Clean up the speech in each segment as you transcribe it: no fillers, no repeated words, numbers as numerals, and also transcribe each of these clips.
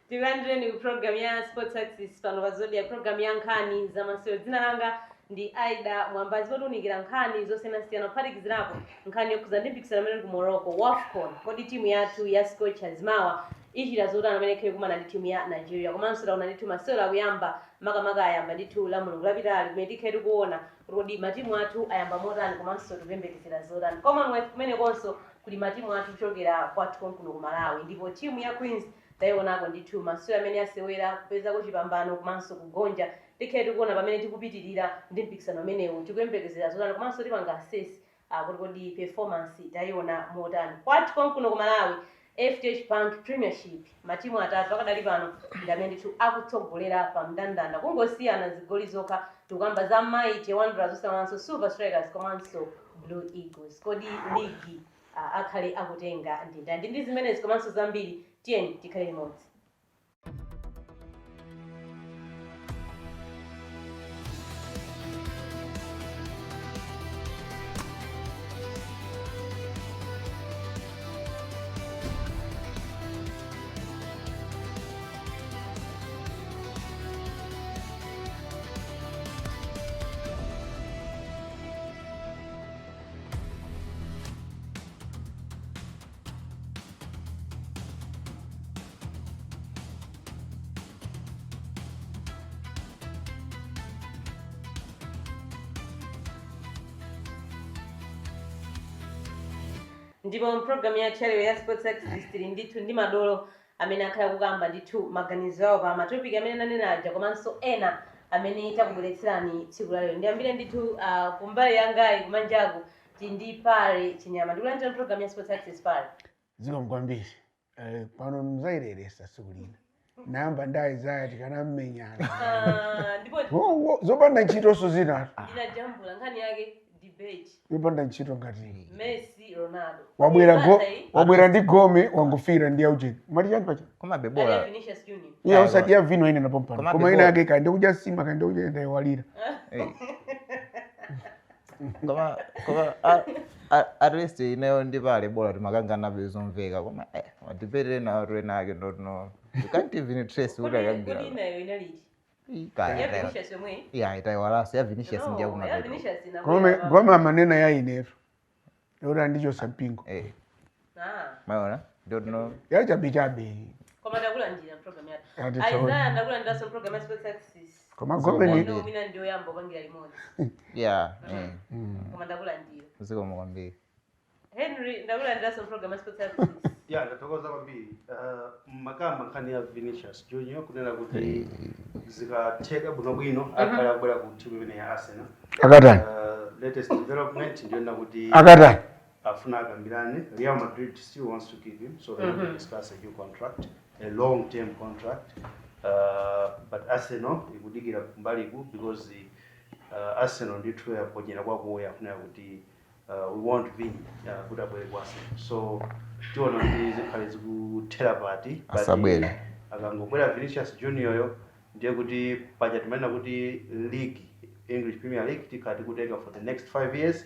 Tilandire ku program ya Sports Access pano Zodiac program ya nkhani za masewero. Dzina langa ndi Aida Mwambazi potunikira nkhani zosiyanasiyana kuphatikizirapo nkhani yokuza ndi mpikisano amene ku Morocco WAFCON. Kodi timu yathu ya Scorchers mawa ichita zotani amene ikhale kumana ndi timu ya Nigeria komanso taona ndithu masewero akuyamba makamaka ayamba ndithu la mulungu lapitali kumene tikhale tikuona kodi matimu athu ayamba motani komanso tikuyembekezera zotani. Commonwealth kumene konso kuli matimu athu kuchokera kwathu kuno ku Malawi, ndipo timu ya Queens taionako ndithu masewero amene asewera kupeza kuchipambano komanso kugonja tikhale tikuona pamene tikupitirira ndi mpikisano amenewu tikuyembekezera zotani komanso tipanga assess kodi performance taiona motani. Kwathu kuno ku Malawi FDH Bank Premiership matimu atatu akadali pano ndi amene ndithu akutsogolera pa mndandanda kungosiyana zigoli zokha tikamba za Mighty Wanderers osamanso Super Strikers komanso Blue Eagles. Kodi ligi akhale akutenga ndi zimenezi komanso zambiri tiyeni tikhale limodzi. Ndipo program ya chalewe ya Sports Access ndithu ndi madolo amene akhala kukamba ndithu maganizo awo pa matopic amene nanena aja komanso ena amene takubweretserani tsiku la lero. Ndiyambire ndithu kumbali yangayi kumanjaku ndi Pale Chinyama. Ndikulanjira program ya Sports Access Pale. Ziko mkwambiri. Pano mzaireresa tsiku lina. Namba ndai zati kana mmenyana. Ndipo zopanda ntchito zina. Ndinajambula nkhani yake debate. Zopanda ntchito ngati Messi Ronaldo. Wabwera ndi gome wangufira ndi auje. Mali yangu pacha. Koma bebola. Vinicius Junior. Iya usati ya vino ine napompana. Koma ina yake kaende kuja sima kaende kuja ndaiwalira. Koma at least inayo ndi pale bola timakangana bezomveka koma debate na rena yake no. You can't even trace ula yanga. Kodi inayo inaliti. Vinicius yomwe. Yeah, itaiwala ya Vinicius ndiye kuna bedo. Goma manena ya inero. Ora ndicho sapingo. Maona? Don't know. Ya chabichabe. Koma ndakulandira program yathu. Aiza ndakulandira so program ya Sports Access. Koma gome ni mina ndio yambo pangira limodzi. Yeah. Koma ndakulandira. Ziko mwambie. Henry ndakulandira so program ya Sports Access. Yeah, ndatokoza kwambiri. Makama nkhani ya Vinicius Junior kunena kuti zikatheka bwino akhala kubwera ku timu imene ya Arsenal. Akatani. Latest development ndiona kuti akatani. Afuna akambirane. Real Madrid still wants to keep him, so they want to discuss a new contract, a long-term contract. But Arsenal ikudigira kumbali ku because Arsenal ndithu yaponyera kwakuya afuna kuti we want Vini kuda bwere kwa Arsenal. So tiona ndi zikhale zikuthera pati asabwera akangobwera Vinicius Junior yo ndiye kuti paja timanena kuti league English Premier League tikati kutenga for the next 5 years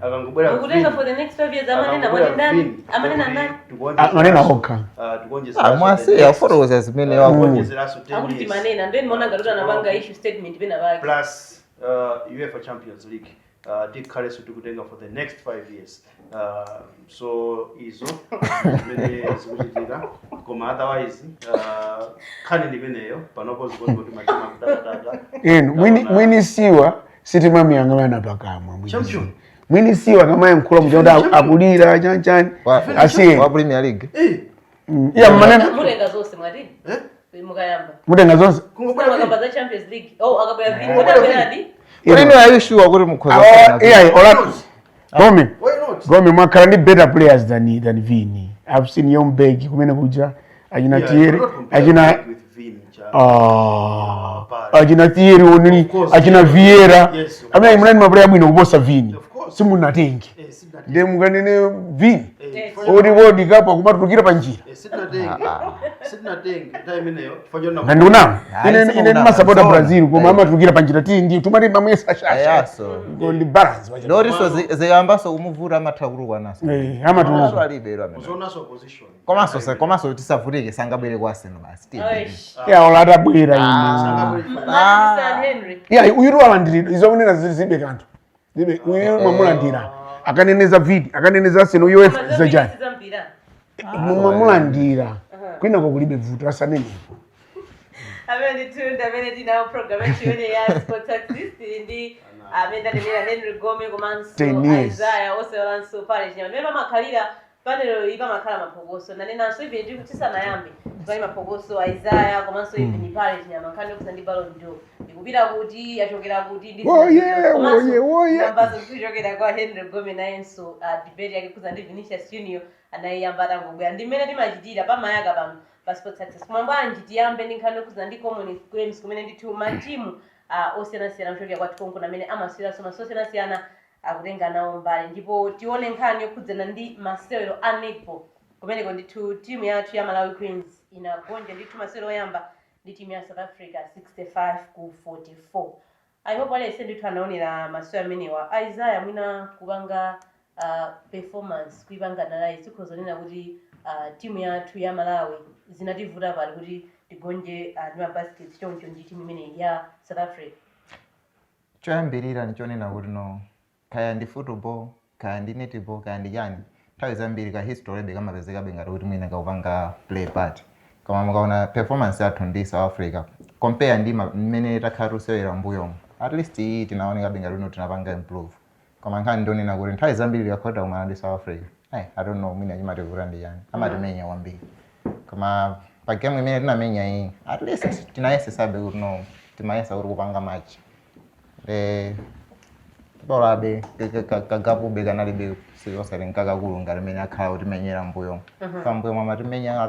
akangobwera kutenga for the next 5 years amanena mwali ndani amanena ndani amanena hoka tugonjeza mwasi ya photos zimene wagonjeza so 10 years akuti manena ndio nimeona ngatoka napanga issue statement bena baki plus UEFA Champions League tikhale kutenga for the next 5 years. So izo mene zikuchitika koma otherwise khani limeneyo panopo zikoni kuti machima kutata mwini siwa sitima miyang'ana pakamwa mwini siwa kama yankula mchonda akulira chanchani asiye wa Premier League iya manena mulenga zose mwati mukayamba mulenga zose kungobwera makamba za Champions League akabwera Vini wotabweradi Why are you sure what mukhoza? Gomi mwakhala ndi better players than Vini. I've seen young beg kumene kuja ajina Thierry ajina Thierry onini ajina Vieira amene munani maplayer mwino kuposa Vini. simunatenge ndiye mukanene vini odi wodi kapo kumatulukira panjira sitinatenge time ineyo fanyona nanduna ine ndimasapota Brazil koma amatulukira panjira ndi tumati mamwesa shasha ndi balance loriso zikayambaso kumuvuta amathakuluka naso amatuluka alibero amene zonaso opposition komanso tisavutike sangabwere kwa Arsenal basi olata bwera Henry uyiru alandirira izokunena zibe kanthu zibe uyiru mwamulandira akaneneza vidi akaneneza Arsenal UEFA zajani mwamulandira kwinako kulibe vuto asanenepo amene tunda amene tinawo program yachimene ya Sports Axis ndi amene anemera Henry Gome komanso Isaiah osewalanso pale chinyama ndimene pamakhalira panelo ipa makhala maphokoso nanenanso ivi ndi tisanayambe pali maphokoso Isaiah komanso ivi ni pale chinyama nkhani yokuza ndi Ballon d'Or ikupita kuti achokera kuti ndi nambazo kuchokera kwa Henry Gome nayenso debate yake kuza ndi Vinicius Junior anayiyamba atangobwera ndi mmene timachitira pamayaka pano pa Sports Access kumwambanji tiyambe ndi nkhani yokuza ndi Common Games kumene ndithu matimu osiyanasiyana kuchokera kwa Tikonko amene amasewera osiyanasiyana akutenga nawo mbali ndipo tione nkhani yokhudzana ndi masewero a netball kumeneko ndithu timu yathu ya Malawi Queens inagonja ndithu masewero oyamba ndi timu ya South Africa 65-44. I hope alese ndithu anaonera masewero amenewa Isaiah mwina kupanga performance kuipanga nalayi sikhozonena kuti timu yathu ya Malawi zinativuta pali kuti tigonje ndi mabaskets choncho ndi timu imene ya South Africa. choyambirira nichonena kuti no kaya ndi football kaya ndi netball kaya ndi chani nthawi zambiri ka history beka mapezekabe ngati kuti mwina kaupanga play part koma mukaona performance yathu ndi South Africa compare ndi mmene takhala tusewera mbuyo at least iyi tinaonekabe ngati kuti tinapanga improve koma nkhani ndionena kuti nthawi zambiri kakhota kumana ndi South Africa I don't know mwina chimativula ndi chani amatimenya kwambiri koma pa game imene tinamenya iyi at least tinayesesabe kuti no timayesa kuti kupanga match bolabe kagapu bega nalibe siyosale nkakakulu ngati mmene akhala kuti menyera mbuyo pambuyo mwa matimenya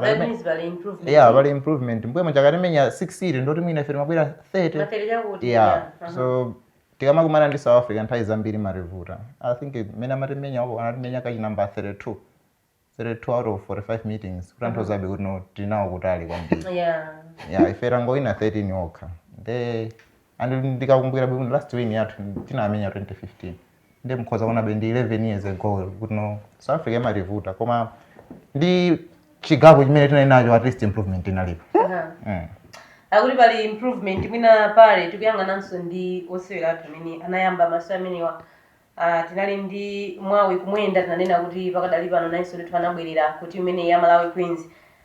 bali improvement mbuyo machakatimenya 6 ndoti mwina ife timabwera 30 so tikamakumana ndi South Africa nthawi zambiri marivuta I think mmene amatimenya wapo anatimenya kachi number 32 out of 45 meetings kutanthauzabe kuti no tinawo kutali kwambiri ife tangoina 13 okha ndikakumbukira bwino last win yathu tinamenya 2015 ndi mkhoza kuona bendi 11 years ago kuti no South Africa imativuta koma ndi chigapo chimene tinali nacho at least improvement inalipo akuti pali improvement mwina pale tikuyang'ananso ndi osewera athu amene anayamba masewero amenewa tinali ndi mwawi kumwenda tinanena kuti pakadali pano nayenso ndithu anabwerera kuti imene ya Malawi Queens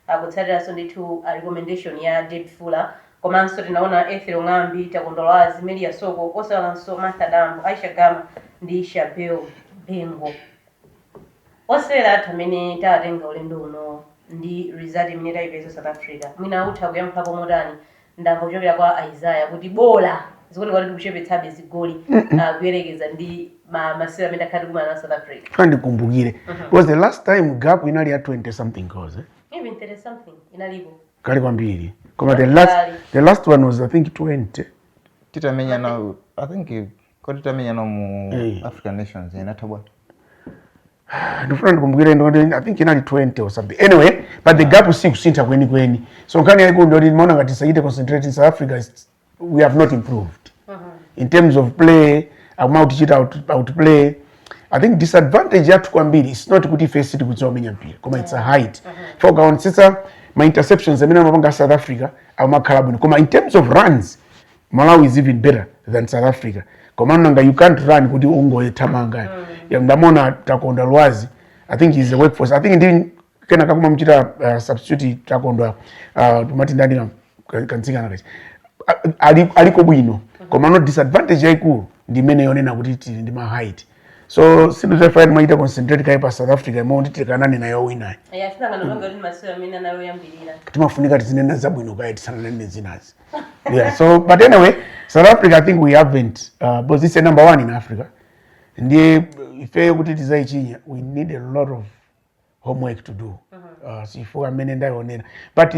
akutsatiranso ndithu recommendation ya Dave Fuller komanso tinaona Ethel Ng'ambi Takondolazi Melia Soko osewalanso Martha Dambo Aisha Gama ndi Shabel Bengo osewera athu amene tatenga ulendo uno ndi result imene tayipeza South Africa mwina utha kuyankhapo motani ndamva kuchokera kwa Isaiah kuti bola zikuoneka kuti tikuchepetsabe zigoli kuyerekeza ndi masewero amene akhati kumana na South Africa kandikumbukire was the last time gap inali ya 20 something goals even 30 something inalipo kali kwambiri koma the last one was I think 20 titamenya now I think ko titamenya now mu African Nations inatabwa ndifuna ndikumbukire ndo I think inali 20 or something anyway but the gap si kusintha kweni so nkani yako ndo nimeona ngati saite concentrate in South Africa we have not improved in terms of play amount chita out play I think disadvantage yathu kwambiri is not kuti face it kutsomenya mpira koma it's a height for kaon sisa my interceptions amene amapanga South Africa amakhala bwino koma in terms of runs Malawi is even better than South Africa koma nanga you can't run kuti ungoyethamanga ndamona Takondolwazi I think is a workforce I think ndi kena kakuma mchita substitute Takondwa tumati ndani kanzika nakachi aliko bwino koma no disadvantage yaikulu ndi mene yonena kuti ndi ma height so sindu zafanya maita concentrate kai pa South Africa mo nditikanane nayo wina sina kanopanga kuti masewero amene nayo yambirira timafunika tizinena zabwino kai tisanane nezinazi so but anyway South Africa I think we haven't because it's number 1 in Africa ndiye ife kuti tizaichinya we need a lot of homework to do sifo amene ndayonena but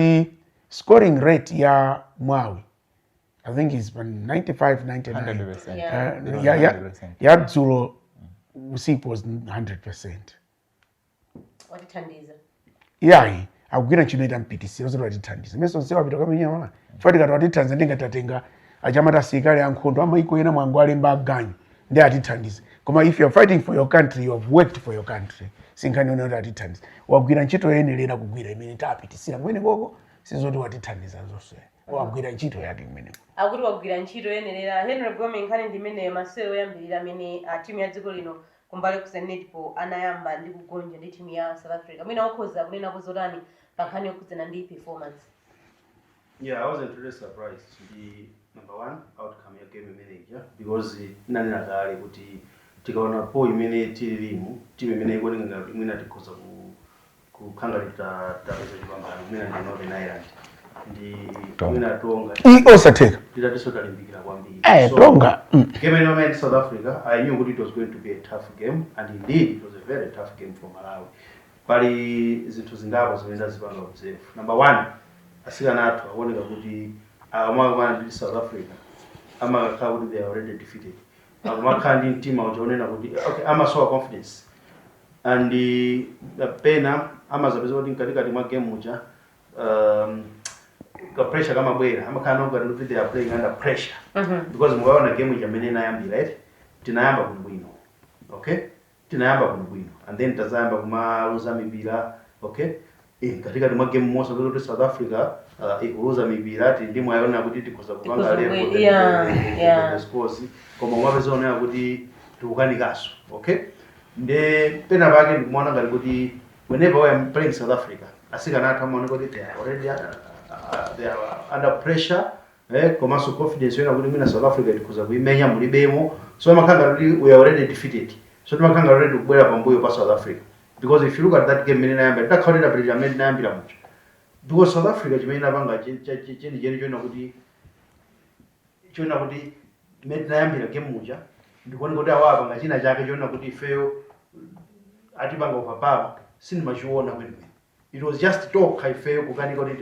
scoring rate ya Mwawi I think is 95-99 100%. ya Dzulo usiku was 100%. Watithandiza. Yeah, akugwira ntchito ita mpitisiro zoti watithandiza. Meso nsewa apita kamenya wala. Fati kati watithandiza ndingatatenga achamata asilikali ankhondo amaiko ena mwangu alemba aganyu ndi atithandiza. Koma if you are fighting for your country, you have worked for your country. Sinkhani one kuti atithandiza. Wagwira ntchito yenelera kugwira imene tapitisira kumene koko sizoti watithandiza zonse. Wagwira ntchito yake kumene. Akuti wagwira ntchito yenelera. Henry Gome nkhani ndimene masewero yambirira amene timu ya dziko lino kumbali ku netball anayamba ndi kugonja ndi timu ya South Africa. Mwina okhoza kunena kuzotani pankhani yokudzana ndi performance. Yeah, I wasn't really surprised. The number one outcome ya game manager because nanena kale kuti tikaona po imene tililimu timu imene ikuoneka mwina tikhoza kukhangalira tapeza chipambano mwina ndi Northern Ireland ndi mwina tonga Osatheka. tidatiso talimbikira kwambiri. Tonga. Game in South Africa, I knew it was going to be a tough game, and indeed it was a very tough game for Malawi. Pali zinthu zingapo zimene zipanga observe. Number one, asikana athu aoneka kuti amakamana ndi South Africa amakakhala kuti they are already defeated. Akumakhala ndi mtima uchaonena kuti okay, amasowa confidence. And pena amazapeza kuti mkatikati mwa game mucha ka pressure kama bwera amakhala nokati kuti they are playing under pressure. Because mwaona game jamene inayambira right, tinayamba kunbwino, okay, tinayamba kunbwino and then tazayamba kumaluza mipira, okay, katikati mwa game mosa kuti South Africa ikuluza mipira ati ndi mwaona kuti tikhoza kupanga level the scores koma mwapeza onera kuti tikukanikaso, okay. Nde pena pake ndikumaona ngati kuti whenever we are playing South Africa asikana athu amaoneka kuti they are already they are under pressure. Komanso confidence yena kuti mina South Africa tikhoza kuimenya mulibemo, so amakanga kuti we are already defeated, so timakanga already kubwera pambuyo pa South Africa because if you look at that game mene nayamba takhaonera bridge amene nayambira mucho because South Africa chimene napanga cheni chona kuti mene nayambira game mucha ndikuona kuti awapanga china chake chona kuti ifeyo atipanga upapawa sinimachiona kwenikweni. It was just talk ifeyo kukanika kuti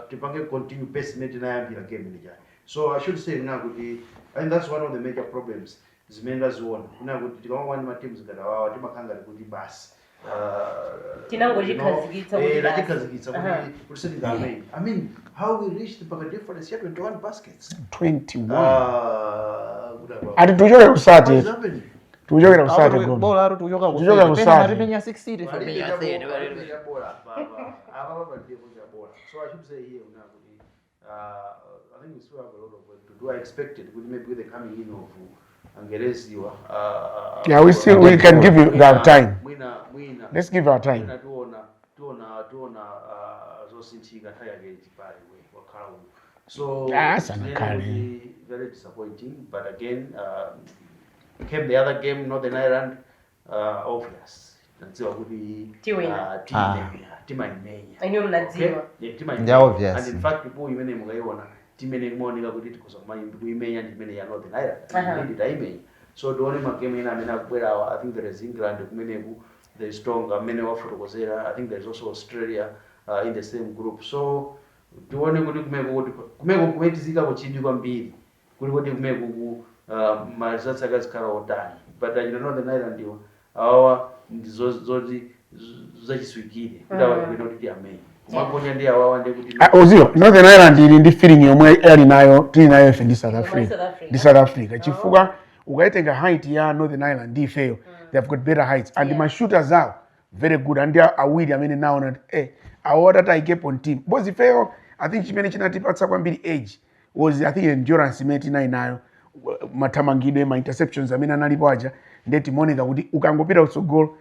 tipange continue pace made nayambira game nija. So I should say now kuti I think that's one of the major problems zimenda ziona kuna kuti tikamwa ma teams ngadawawa timakanga kuti basi tinangojikhazikitsa kuti kusidinga main. I mean how we reached the difference here 21 baskets 21 ati tuchoke kusati tuchokera kusati goma bola aro tuchoka kusati rimenya 60 rimenya 30 so I should say here now I think we still have a lot of work to do. I expected maybe with the coming in of Angerezi yeah, we can give you our time. Let's give our time. So very disappointing, but again came the other game, Northern Ireland, obvious. Nanziwa kuti tima imenya. Anyo mnadziwa. Yeah, obvious. And in fact people imene mukaiona timene kumaoneka kuti tikhoza kuimenya ndi imene ya Northern Ireland. Ndi taimenya. So tione magame ena amene akubwera I think there is England kumeneku, there is Tonga amene wafotokozera. I think there is also Australia in the same group. So tione kuti kumeko kumetizika kuchidwi kwambiri kuli kuti kumeko marizatsi akazikhala otani. But Northern Ireland ndiwo awawa ndizoti zachiswikire kuti awakwena kuti amenya. Kumakonya ndi awawa ndi kuti Ozio, Northern Ireland ili ndi feeling yomwe ali nayo tili nayo ife ndi South Africa. Chifukwa ukaitenga height ya Northern Ireland ndi ifeyo, they have got better heights and my shooters are very good and they are awiri amene naona awo that I keep on team. Both ifeyo I think chimene chinatipatsa kwambiri age was I think endurance imene tinayo matamangidwe ma interceptions amene analipo aja ndeti moneka kuti ukangopita kutsogolo.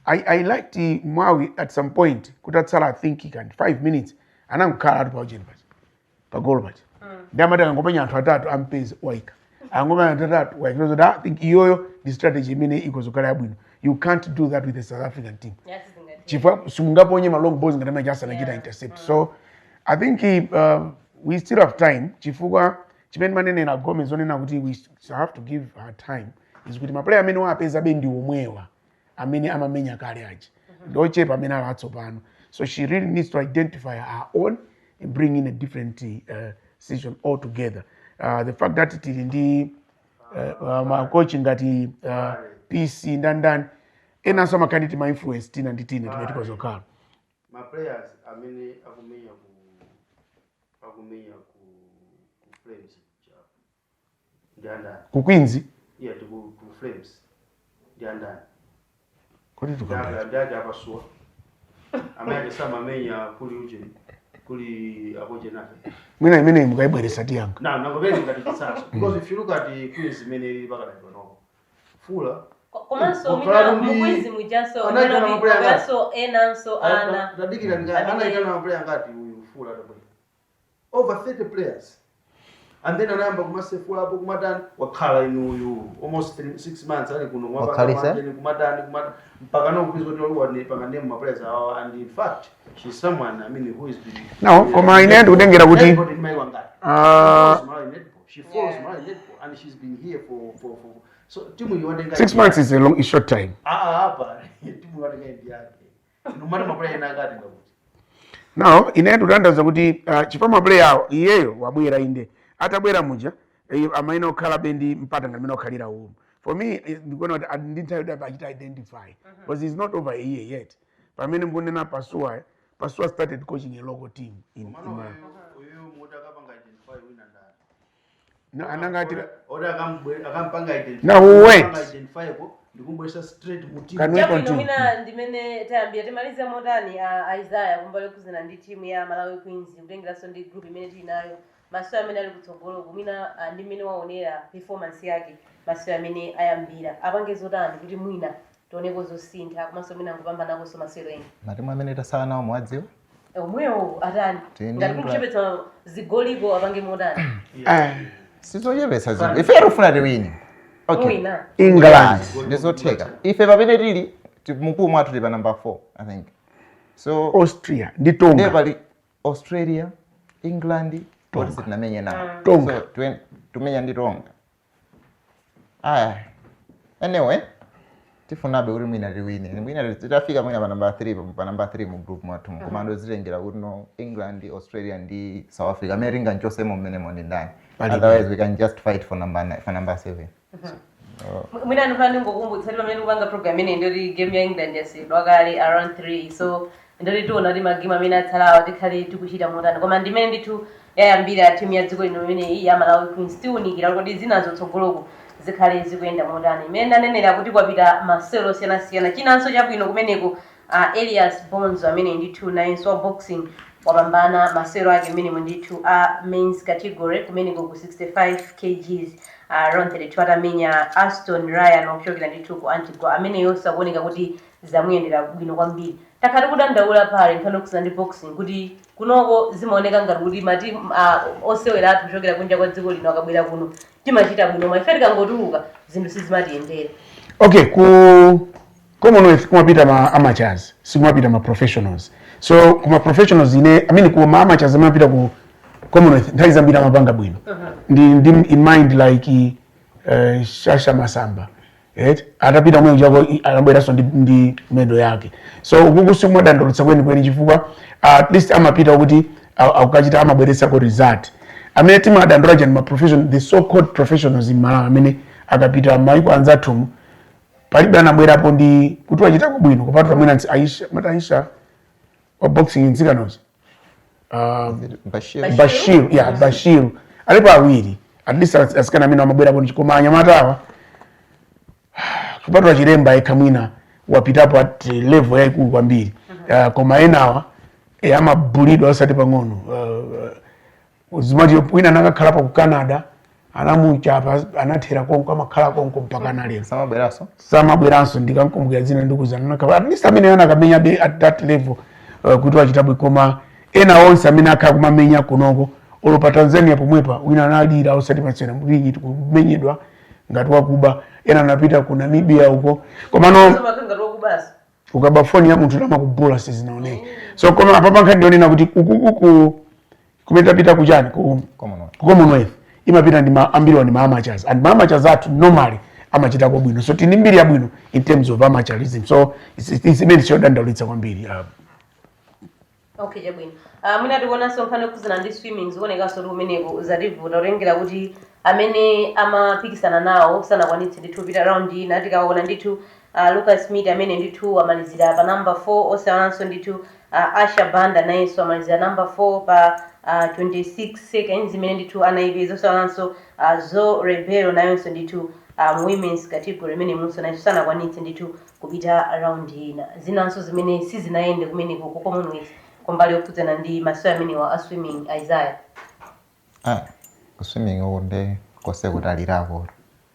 I liked Mwawi at some point kutatsala I think 5 minutes anangokhala ati paujeni pa goal paja ndamati angopenya anthu atatu ampezi waika angopenya anthu atatu waika so I think iyoyo the strategy imene ikozokhala yabwino. You can't do that with the South African team. Chifukwa simungaponye ma long balls ngati majasa anachita intercept. So I think we still have time chifukwa chimene manene na Gomez onena kuti we have to give her time is kuti ma player amene wapeza bendi omwewa amene amamenya kale aja ndochepa amene alatsopano. So she really needs to identify her own and bring in a different situation altogether. The fact that tili ndi ma coach ngati PC ndandani enanso amakhaliti ma influence tina ndi tina timene tikozokhala ma players amene akumenya ku Flames ndi andani ku Queens yeah ku Flames ndi andani kodi tukamba ndaje apasua amene samamenya kuli uje kuli akoje nafe mwina imene mukayibweresa tiyanga nakopeza ngati chisaso because if you look at the Queens imene ili pakati pano Fula komanso mina mukwizi mujaso anaso enanso ana ndadikira ana itana maplayer ngati uyu Fula tabwe over 30 players and then anayamba kumasefula hapo kumadani wakhala inuyu almost 6 months ali kuno mwapaka kumadani mpaka no kwizo kuti wali pangane ma players and in fact she's someone I mean who is been no koma ine ndikutengera kuti she follows my netball and she's been here for so timu iwadenga 6 months is a short time hapa timu iwadenga ndi yake nomata ma player ngati ngakuti now ine ndikutandaza kuti chifama player awo iyeyo wabwera inde atabwera muja amaina okhala bendi mpata ngamina okhalira umu for me ndikuona kuti ndinthawi kuti achita identify because it's not over a year yet pamene mbunena Pasua started coaching a local team in uyu muda akapanga identify wina ndani no anangatira oda akampanga identify now wait identify ko ndikumbwesa straight mu team Can we continue? mina ndimene tayambira timalize modani Isaiah kumbali kuzina ndi timu ya Malawi Queens kutengeranso ndi group imene tinayo Maswera amene ali kutsogolo kumina ndi mmene waonera performance yake Maswera amene ayambira apange zotani kuti mwina tioneko zosintha komanso mwina ngopambanako so masewero ena matimu amene tasala nawo mwadziwa omwewo atani ngati kuchepetsa zigoliko apange modani sizochepetsa zinthu ife tikufuna tiwine mwina England ndizotheka ife pamene tili mukulu mwathu tili pa number 4 I think so Austria ndi Tonga pali Australia England Tonga tinamenya nawo Tonga so tumenya ndi Tonga anyway tifunabe kuti mwina tiwine mwina titafika mwina pa number 3 mu group mwathu komando zitengera kuti no England Australia ndi South Africa amene tinganchosemo mmenemo ndi ndani otherwise we can just fight for number 7 mwina ndifana ngokumbutsa pamene kupanga program ine ndoti game ya England yasidwa kale around 3 so ndoti tiona kuti magame amene atsalawa tikhale tikuchita modani koma ndimene ndithu yayambira timu ya dziko lino imene iyi ya Malawi Queens tiunikira kuti zinazo tsogoloko zikhale zikuyenda modani imene ndanenera kuti kwapita masewero osiyanasiyana chinanso chabwino kumeneko Elias Bonzo amene ndithu nayenso boxing wapambana masewero ake mmene ndithu a men's category kumeneko ku 65 kgs around 32 atamenya Aston Ryan okuchokera ndithu ku Antigua amene yonse akuoneka kuti zamuyendera bwino kwambiri takhati kudandaula pale nkhani yokusana ndi boxing kuti kunoko zimaoneka ngati kuti matimu osewera athu kuchokera kunja kwa dziko lino akabwera kuno timachita bwino koma ife tikangotuluka zinthu sizimatiyendera okay ku Commonwealth kumapita ma amateurs sikumapita ma professionals so kuma professionals ine ku ma amateurs amapita ku Commonwealth nthawi zambiri amapanga bwino ndi in mind like Shasha Masamba atapita mwe ujako anabweranso ndi medo yake so ukuku sikumwadandolotsa kweni chifukwa at least amapita kuti akukachita amabweretsa ko result amene timadandola chani ma professional the so called professionals in Malawi amene akapita maiko anzathu palibe anabwerapo ndi kuti wachitako bwino kupatula mwina Aisha wa boxing nzikanozi Bashir alipo awiri at least asikana amene amabwerapo ndichikoma anyamatawa kupatula Chiremba ekamwina wapitapo at level yaikulu kwambiri koma enawa amabulidwa osati pang'ono uzimati wina anakakhalapo ku Canada anamuchapa anathera konko amakhala konko mpaka nalero samabweranso ndikankumbukira dzina ndikuzana at least amene anakamenya be at that level kuti wachitapo koma ena onse amene akhala kumamenya kunoko olopa Tanzania pomwepa wina analira osati pasena mupinyi kumenyedwa ngati wakuba ena anapita ku Namibia huko koma no ukaba phone ya munthu amakubula sizinaoneka so koma apapa nkhani ndionena kuti kumeta pita kuchani ku Commonwealth imapita ndi ambiriwa ndi amateurs and amateurs athu normally amachita kwa bwino so tini mbiri ya bwino in terms of amateurism so it's imene chodandalitsa kwambiri okay jabwino mwina tikuona so nkhani kuzana ndi swimming zikuoneka so kumeneko zativuta kulengera kuti amene amapikisana nawo sanakwanitse ndithu kupita round ina. Tikaona ndithu Lucas Smith amene ndithu amalizira pa number 4, osaonanso ndithu Asha Banda nayenso amalizira number 4 pa 26 seconds imene ndithu anaipeza. Osaonanso Zo Rebelo nayonso ndithu women's category imene munso nayenso sanakwanitse ndithu kupita round ina. Zinanso zimene sizinayende kumeneko ku Commonwealth kumbali yokhudzana ndi masewera amene wa swimming. Isaiah swimming onde kose kutalirako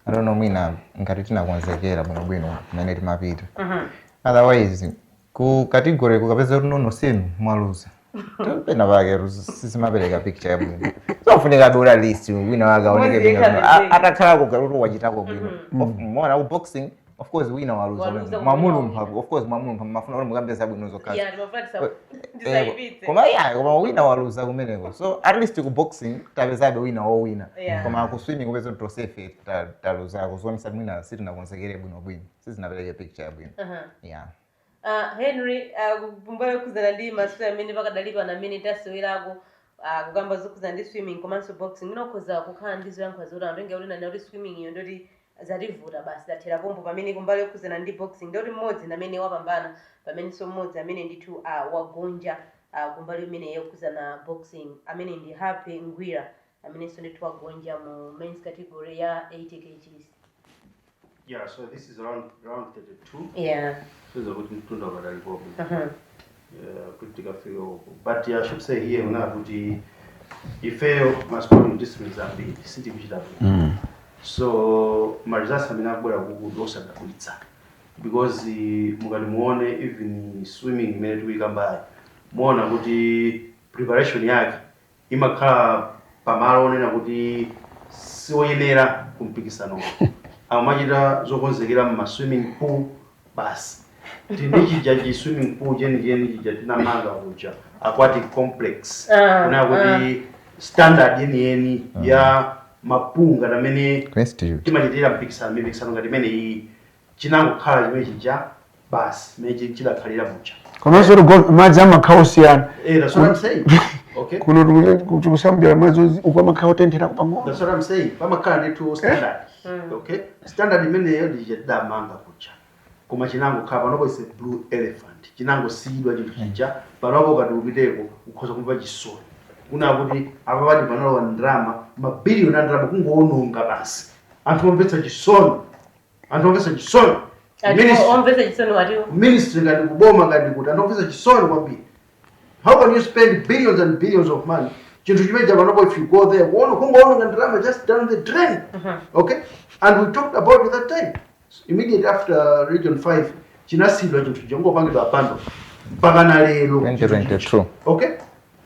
I don't know mwina ngati tinakonzekera bwino kumene timapita otherwise ku category kukapeza kuti nono sinu mwaluza pena pake sizimapereka picture yabwino sofunika dola list wina wakaoneke bwino atakhala kugaluto wachitako bwino mona ku boxing of course wina waluza mwamulumpa of course mwamulumpa mafuna kuti mukambeza bwino zokhazi koma wina waluza kumeneko so at least ku boxing tapezabe wina wowina koma ku swimming kupeza kuti tosefe taluzako zonisa mwina sitinakonzekere bwino sizinapereke picture yabwino Henry kumbali yokhudzana ndi masewera amene pakadalipa na amene tasewelako kukamba zokhudzana ndi swimming komanso boxing inokhoza kukhala ndi zoyankha zoti anthu engaonena kuti swimming iyo ndoti zativuta basi dathera pompo pamene kumbali yokhudzana ndi boxing ndoti mmodzi amene wapambana pamenenso mmodzi amene ndithu wagonja kumbali imene yokhudzana boxing amene ndi Happy Ngwira amenenso ndithu wagonja mu men's category ya 80 kgs. Yeah, so this is round 32. Yeah. So it's a good mtunda badali bobu. Kutika feel. But I should say here una kuti ifeyo masculine disciplines are big. Sinti kuchita. So marizasa mina kubwera kudosa ndakuitsa. Because mukati muone even swimming imene tuikamba muona kuti preparation yake imakhala pamalo onena kuti sioyenera kumpikisano. Amachita zokonzekera mu swimming pool basi tindi swimming pool jeni tinamanga kuja aquatic complex kuna kuti standard yeni ya mapunga amene timachitira mpikisano ngati imene iyi chinangokhala chimene chija basi imene chidakhalira muja komanso madzi amakhaosiyana. That's what I'm saying. Okay. Kuno kusambira madzi ukwamakhala otenthera kupang'ono. That's what I'm saying. Pamakhala ndi standard. Okay. Standard imeneyo ndiyadamanga kuja. Koma chinango khala panopo is a blue elephant. Chinango siidwa chinthu chija panopo kati upiteko ukhoza kumva chisoni. Kuna kuti apapati panalowa ndrama mabiliyoni a ndrama kungoononga basi. Anthu omvetsa chisoni. Ministry ngati kuboma ngati kuti anomvetsa chisoni kwambiri. How can you spend billions and billions of money? Chintu chimene panopo if you go there, kungoononga ndrama just down the drain. Okay? And we talked about it that time. So immediately after Region 5, chinasidwa chintu chongopangidwa apando. Mpaka lero. 2022. Okay?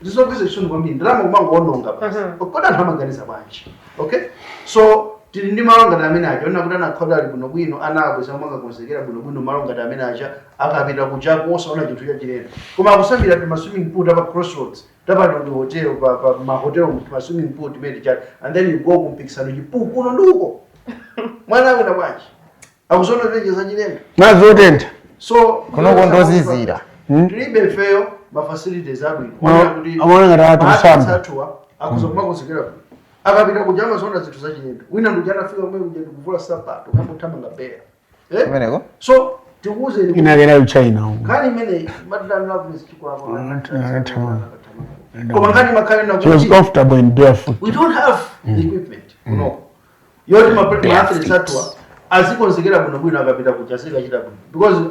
Zisomvetsa chisoni kwambiri. Ndrama kumangoononga basi. Kodi anthu amaganiza bwanji. Okay? So tili ndi malo ngati amene aja ona kuti anakhoda ali bwinobwino anabweza makakonzekera bwinobwino malo ngati amene aja akapita kuchako osaona chinthu chachilendo koma akusambira pa swimming pool tapa crossroads tapa ndi hotel pa mahotel pa swimming pool timene chati and then you go kumpikisano chipu kuno nduko mwana wina bwanji akusona zenje zachilendo mazotentha so kunoko ndozizira tilibe feyo ma facilities abwino amona ngati atu kusamba akuza kumakonzekera akapita kujama zona zithu zachilendo wina ndujana fika umwe kuja kuvula sapato kamutama ngabera meneko so tikuze ni inagera u China kani mene madam loveness chikwa hapo koma ngani makali na she was comfortable in barefoot. We don't have the equipment no yoti mapulti athletes atwa azikonzekera bwino akapita kujasika chita because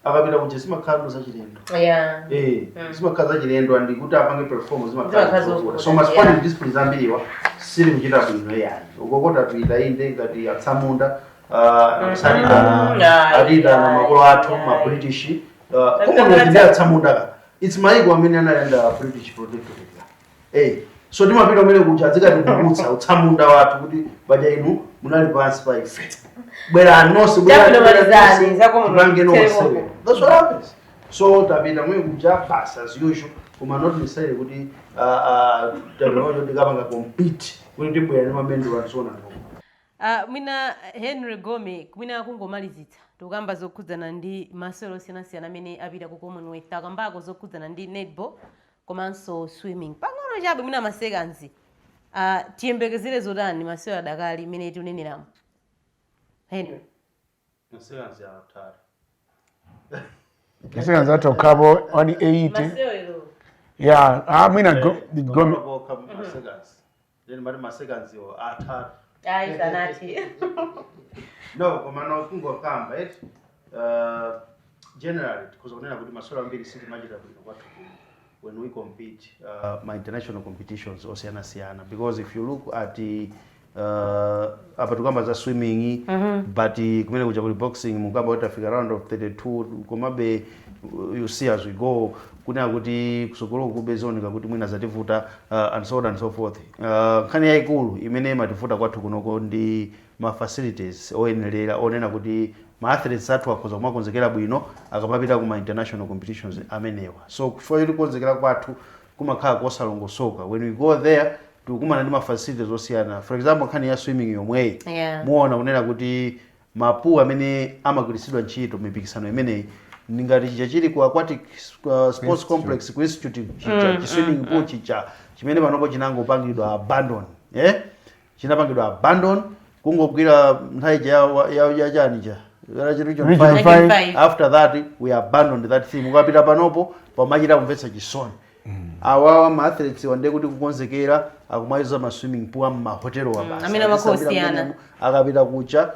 akapita kujasima khalo zachilendo zimakhala zachilendo and kuti apange performance zimakhala so masipani disciplines ambiriwa sili kuchita bwino yani ukokota pita inde ngati atsamunda adida na makolo athu ma British kumwe ndi atsamunda it's maiko amene analanda British protectorate so timapita umene kuja zikatikumbutsa utsamunda wathu kuti baja inu munali pansi pa ife bwera anonse that's what happens so tapita mwe kuja basa as usual kuma not necessarily kuti tabinojo ndikapanga compete kuti tibwera nemamendo wansona mwina Henry Gome mwina kungomalizitsa tukamba zokhudzana ndi masewero osiyanasiyana amene apita ku Commonwealth akambako zokhudzana ndi netball komanso swimming pang'ono chabe mwina masekanzi tiyembekezere zotani masewero adakali imene tiuneneramu Henry Masewero ya atatu. Masewero za tokabo 180. masewero Yeah, mwina go Then maseconds yo atatu. ayi sanati No, kwa maana ufungo kamba generally because kunena kuti masewero ambiri siti machita bwino kwathu when we compete my international competitions osiyana because if you look at apa tukamba za swimming but kumene kuja kuli boxing mukamba utafika round of 32 komabe you see as we go kunena kuti kusogolo kubezoneka kuti mwina zativuta and so on and so forth nkhani yayikulu imene imativuta kwathu kunoko ndi ma facilities oyenelera onena kuti ma athletes athu akhoza kumakonzekera bwino akamapita kuma international competitions amenewa so kufanira kukonzekera kwathu kumakhala kosalongosoka when we go there tikumana ndi ma facilities osiyana for example nkhani ya swimming yomweyi muona kunena kuti mapu amene amagwiritsidwa ntchito mipikisano imeneyi ngati chicha chili ku aquatic sports complex ku institute chicha swimming pool chicha chimene panopo chinangopangidwa abandon chinapangidwa abandon kungogwira nthawi ya chani cha Region 5. After that we abandoned that thing ukapita panopo pamachita kumvetsa chisoni awawa ma athletes wande kuti kukonzekera akumaiza ma swimming pool ma hotel wa basi amene makosiyana akapita kucha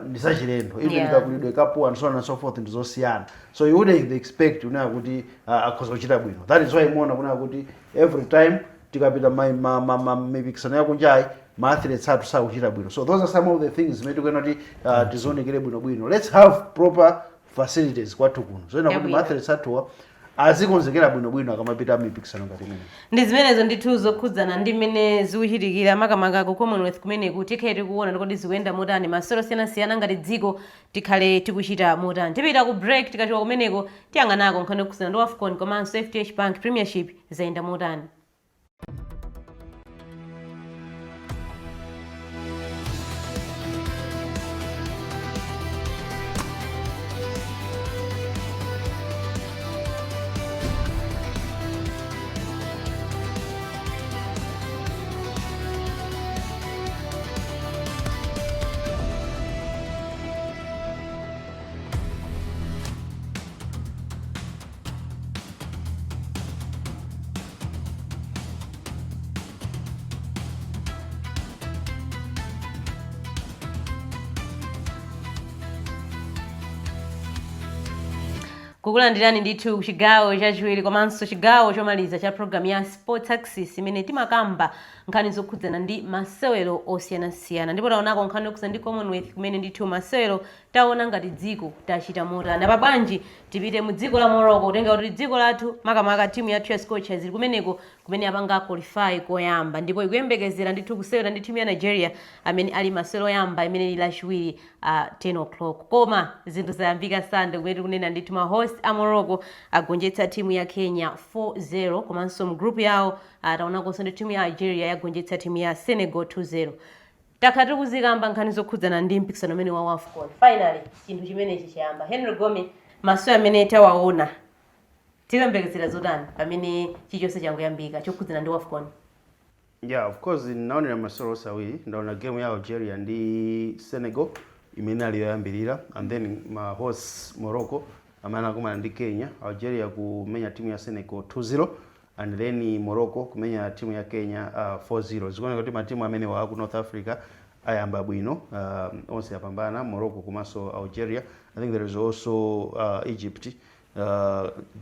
ndisachilendo even kakulidwe kapo and so on and so forth ndizosiyana so you would expect unaya kuti akhoza kuchita bwino that is why muona kuna kuti every time tikapita mipikisano yakunjayi ma athletes athu sakuchita bwino so those are some of the things made kwena kuti tizonekere bwino let's have proper facilities kwathu kuno so ina kuti ma athletes athu azikonzekera bwino akamapita mipikisano ngati imene ndi zimenezo ndithu zokhudzana ndi mmene zikuchitikira makamaka ku Commonwealth kumene tikhale tikuona ndikoti zikuyenda motani masewero osiyanasiyana ngati dziko tikhale tikuchita motani tipita ku break tikachoka kumeneko tiyang'anako nkhani yokhudzana ndi AFCON komanso FDH Bank Premiership zayenda motani kukulandirani ndithu chigawo chachiwiri komanso chigawo chomaliza cha program ya Sports Axis imene timakamba nkhani zokhudzana ndi masewero osiyanasiyana ndipo taonako nkhani yokhudzana ndi Commonwealth kumene ndithu masewero taona ngati dziko tachita motani pa bwanji tipite mu dziko la Morocco kutenga kuti dziko lathu makamaka timu ya Scorchers ili kumeneko kumene apanga qualify koyamba ndipo ikuyembekezera ndithu kusewera ndi timu ya Nigeria amene ali masewero yamba imene ili lachiwiri 10 o'clock koma zinthu zayambika sande kumene kunena ndithu ma host a Morocco agonjetsa timu ya Kenya 4-0 komanso mu group yawo taonakonso ndi timu ya Nigeria yagonjetsa timu ya Senegal 2-0 takati kuzikamba nkhani zokhudzana ndi mpikisano umene wa AFCON finally chinthu chimenechi chiyamba Henry Gome masewero amene tawaona tikuyembekezera zotani pamene chilichonse changoyambika chokhudzana ndi AFCON yeah of course naonera masewero awiri ndaona game ya Algeria ndi Senegal imene aliyoyambirira and then ma host Morocco amene akumana ndi Kenya Algeria kumenya timu ya Senegal 2-0 and then Morocco kumenya timu ya Kenya 4-0 zikuona kuti matimu amene wa ku North Africa ayamba bwino onse yapambana Morocco kumaso Algeria I think there is also Egypt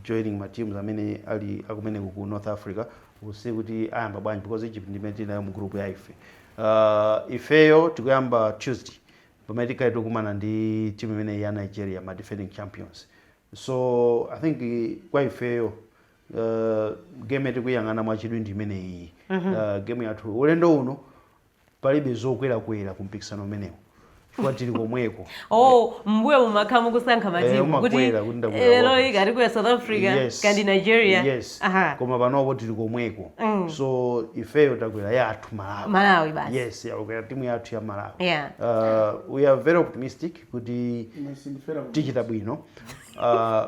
joining my teams amene ali akumene ku North Africa usiku kuti ayamba bwanji because Egypt ndimene nayo mu group ya ife ifeyo tikuyamba Tuesday pamene tikale tokumana ndi timu imene ya Nigeria ma defending champions so I think kwa ifeyo game yetu kuyang'ana mwachidwi ndi imene iyi game yathu ulendo uno palibe zokwera kumpikisano umenewo chifukwa tili komweko mbuye mumakhamu kusankha matimu kuti lero ikati kuya South Africa kandi Nigeria koma panopo tili komweko so ifeyo takwera yathu Malawi basi yakwera timu yathu ya Malawi we are very optimistic kuti tichita bwino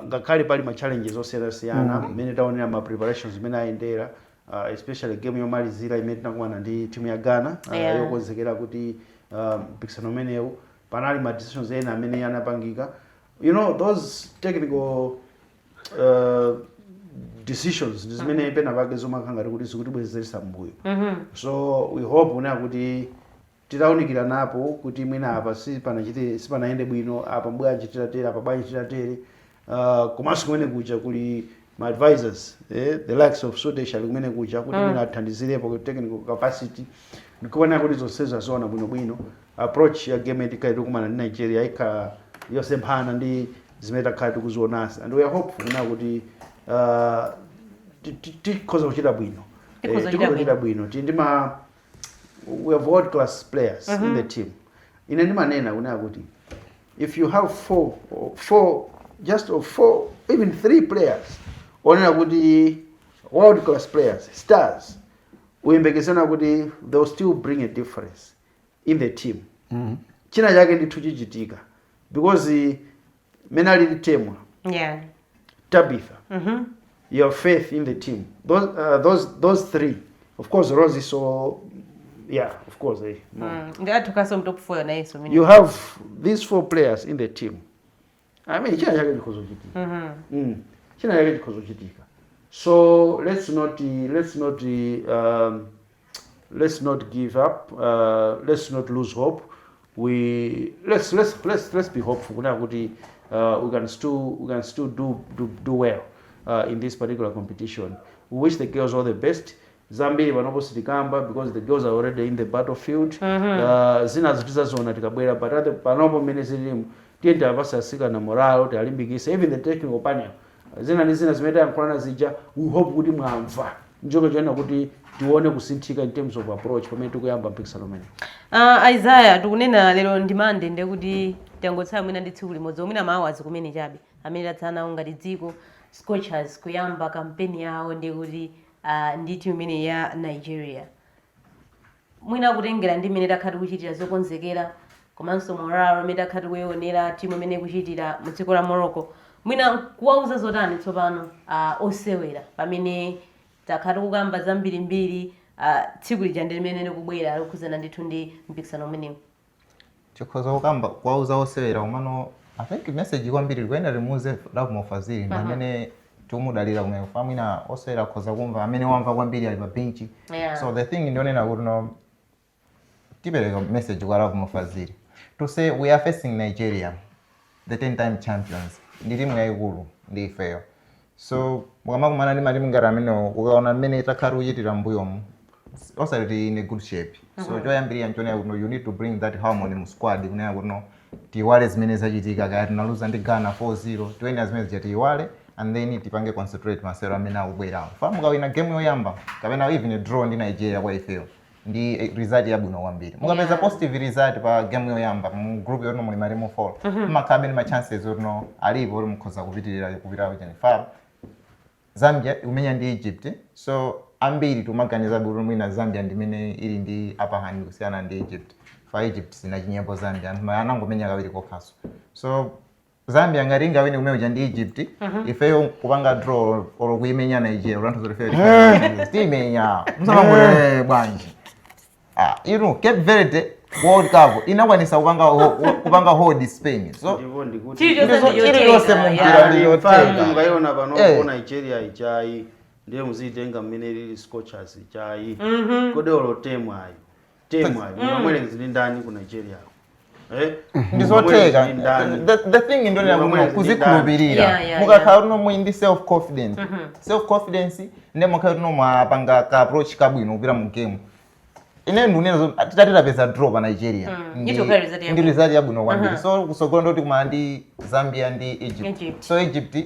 ngakhale pali ma challenges osiyanasiyana mmene taonera ma preparations imene ayendera especially game yomalizira imene tinakumana ndi timu ya Ghana yokonzekera kuti mpikisano umenewu panali ma decisions ena amene anapangika. You know, those technical decisions zimene pena pake zomakanga kuti zikutibwezeresa mbuyo. So we hope una kuti titaunikira napo kuti mwina apa sipanaende bwino apa bwanji titatere apa bwanji titatere. Komanso kumene kuja kuli my advisors, the likes of Sodesha kumene kuja kuti mwina athandizirepo ku technical capacity ndikuona kuti zonsezo zona bwino approach ya game etikaita kumana ndi Nigeria ikhala yosemphana ndi zimene takhala tikuzionasa, and we are hopeful na kuti tikhoza kuchita bwino. Tikhoza bwino tindima we have world class players in the team. Ine ndimanena kuna kuti if you have four even 3 players onena kuti world class players, stars, uyembekezana kuti they'll still bring a difference in the team. China chake ndithu chichitika because menali temwa Tabitha, your faith in the team, those 3, of course Rosie, so yeah, of course you have these 4 players in the team. I mean china chake chikozochitika. China chake chikozochitika. So let's not give up, let's not lose hope. Let's be hopeful kuna kuti we can still do well in this particular competition. We wish the girls all the best. Zambia vanopositikamba because the girls are already in the battlefield. Zina zitizazona tikabwera but panopo mene zilimu tiende avasasika na morale kuti alimbikise even the technical panel. Zina zimene yankulana zija, we hope kuti mwamva njoka chana kuti tione kusinthika in terms of approach pamene tikuyamba mpikisano umene. Isaiah tikunena lero ndimande ndekuti tangotsala mwina ndi tsiku limodzi omwina maawazi kumene chabe amene tatsana ngati dziko Scorchers kuyamba kampeni yawo ndikuti ndi timu imene ya Nigeria. Mwina kutengera ndi imene takhati kuchitira zokonzekera komanso morale imene takhati kuionera timu imene kuchitira mu dziko la Morocco. Mwina kuwauza zotani tsopano osewera pamene takhati kukamba zambirimbiri tsiku lija ndi limene likubwera likuzana ndithu ndi mpikisano umenewu. Chikhoza kukamba kuwauza osewera umano I think message kwambiri kwenda limuze Love Mofaziri amene tumudalira kumene famina osewera khoza kumva amene wamva kwambiri ali pa bench. So the thing ndionena kuti no tibereka message kwa Love Mofaziri to say we are facing Nigeria, the 10-time champions. Ndi timu yayikulu ndi ifeyo. So mwamakumana ndi matimu ngati amene ukaona mmene takhala kuchitira mbuyomu osati in a good shape. So choyambirira nchonera kuti you need to bring that harmony mu squad kunena kuti no tiwale zimene zachitika kaya tinaluza ndi Ghana 4-0 tiwene zimene zachatiwale and then tipange concentrate masero amene akubwera. Famu kawina game yoyamba kapena even a draw ndi Nigeria kwa ifeyo ndi result yabwino kwambiri. Mukapeza positive result pa game yoyamba mu group yono muli mali mu 4 makabe ni ma chances ono alipo uri mukhoza kupitira kuchani far. Zambia umenya ndi Egypt, so ambiri tumaganiza kuti mwina Zambia ndimene ili ndi upper hand kusiyana ndi Egypt. For Egypt sina chinyembo Zambia anangomenya kawiri kokhaso. So Zambia ngati ingawine kumenya ndi Egypt ifeyo kupanga draw or kuimenya Nigeria uranthu zolifeyo timenya msamangole bwanji. You know, Cape Verde World Cup inakwanisa kupanga hold Spain. So Chiliyose mungaiona pano Nigeria ichai ndiye muzitenga mmene lili Scorchers ichai kodolo temwayo mwamwelekezi ndi ndani ku Nigeria. Ndizoteka the thing ndonera kuzikhulupirira mukakhala no mu self confidence ndi mukakhala no mapanga ka approach kabwino kupira mu game. Ine ndunena titatira pesa draw pa Nigeria ndi result yabwino kwambiri. So kusogolo ndoti kumana ndi Zambia ndi Egypt. So Egypt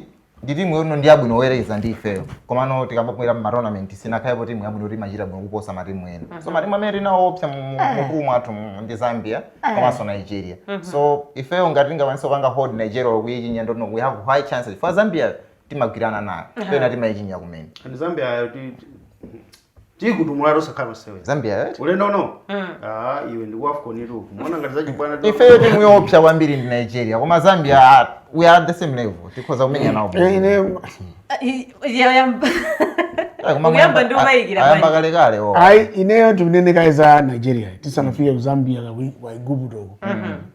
ndi timu yono ndi yabwino wereza ndi ifeyo komano tikabwera mu tournament sinakhayepo timu yabwino kuti machita bwino kuposa matimu ena. So matimu amene tinawo option mu mwathu ndi Zambia komanso Nigeria. So ifeyo ngati ngakwanisa kupanga hold Nigeria kuyichinya ndono we have high chances for Zambia timagwirana nayo pena timayichinya kumene. And Zambia tikutumularo sakhala sewe Zambia ulendo no iwe ndi wafco niru kumona ngati zachibwana ifeyo timu yopsa kwambiri ndi Nigeria koma Zambia we are at the same level tikhoza kumenya nawo. Uyamba ndio mayigira bani. Ayamba kale kale o. Ai ineyo timunene kaiza Nigeria. Tisanafika ku Zambia wa igubu dogo.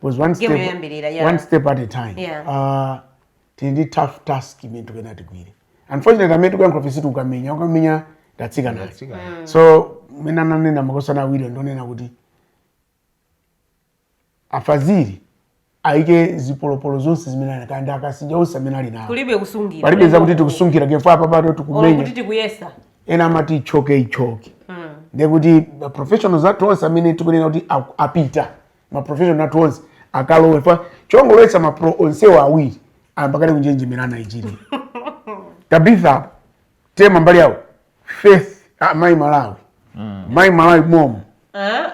Was one step at a time. Yeah. Tindi tough task imetu kena tigwire. Unfortunately ametu kwa profesi ukamenya datsika nayo. So mina nanena makosa na wili ndonena kuti afaziri aike zipolopolo zonse zimene kandi akasija usamene nawo. Kulibe kusungira. Palibe za kuti tikusungira kefa apa bado tukumenya. Kuti tikuyesa. Ena amati ichoke. Ndekuti professionals athu onse amene tikunena kuti apita. Ma professionals athu onse akalowe fa chongolowetsa ma pro onsewo awiri ambakale kunjenjemera Nigeria. Tabitha tema mbali yawo Faith Mai Malawi. Mai Malawi mom.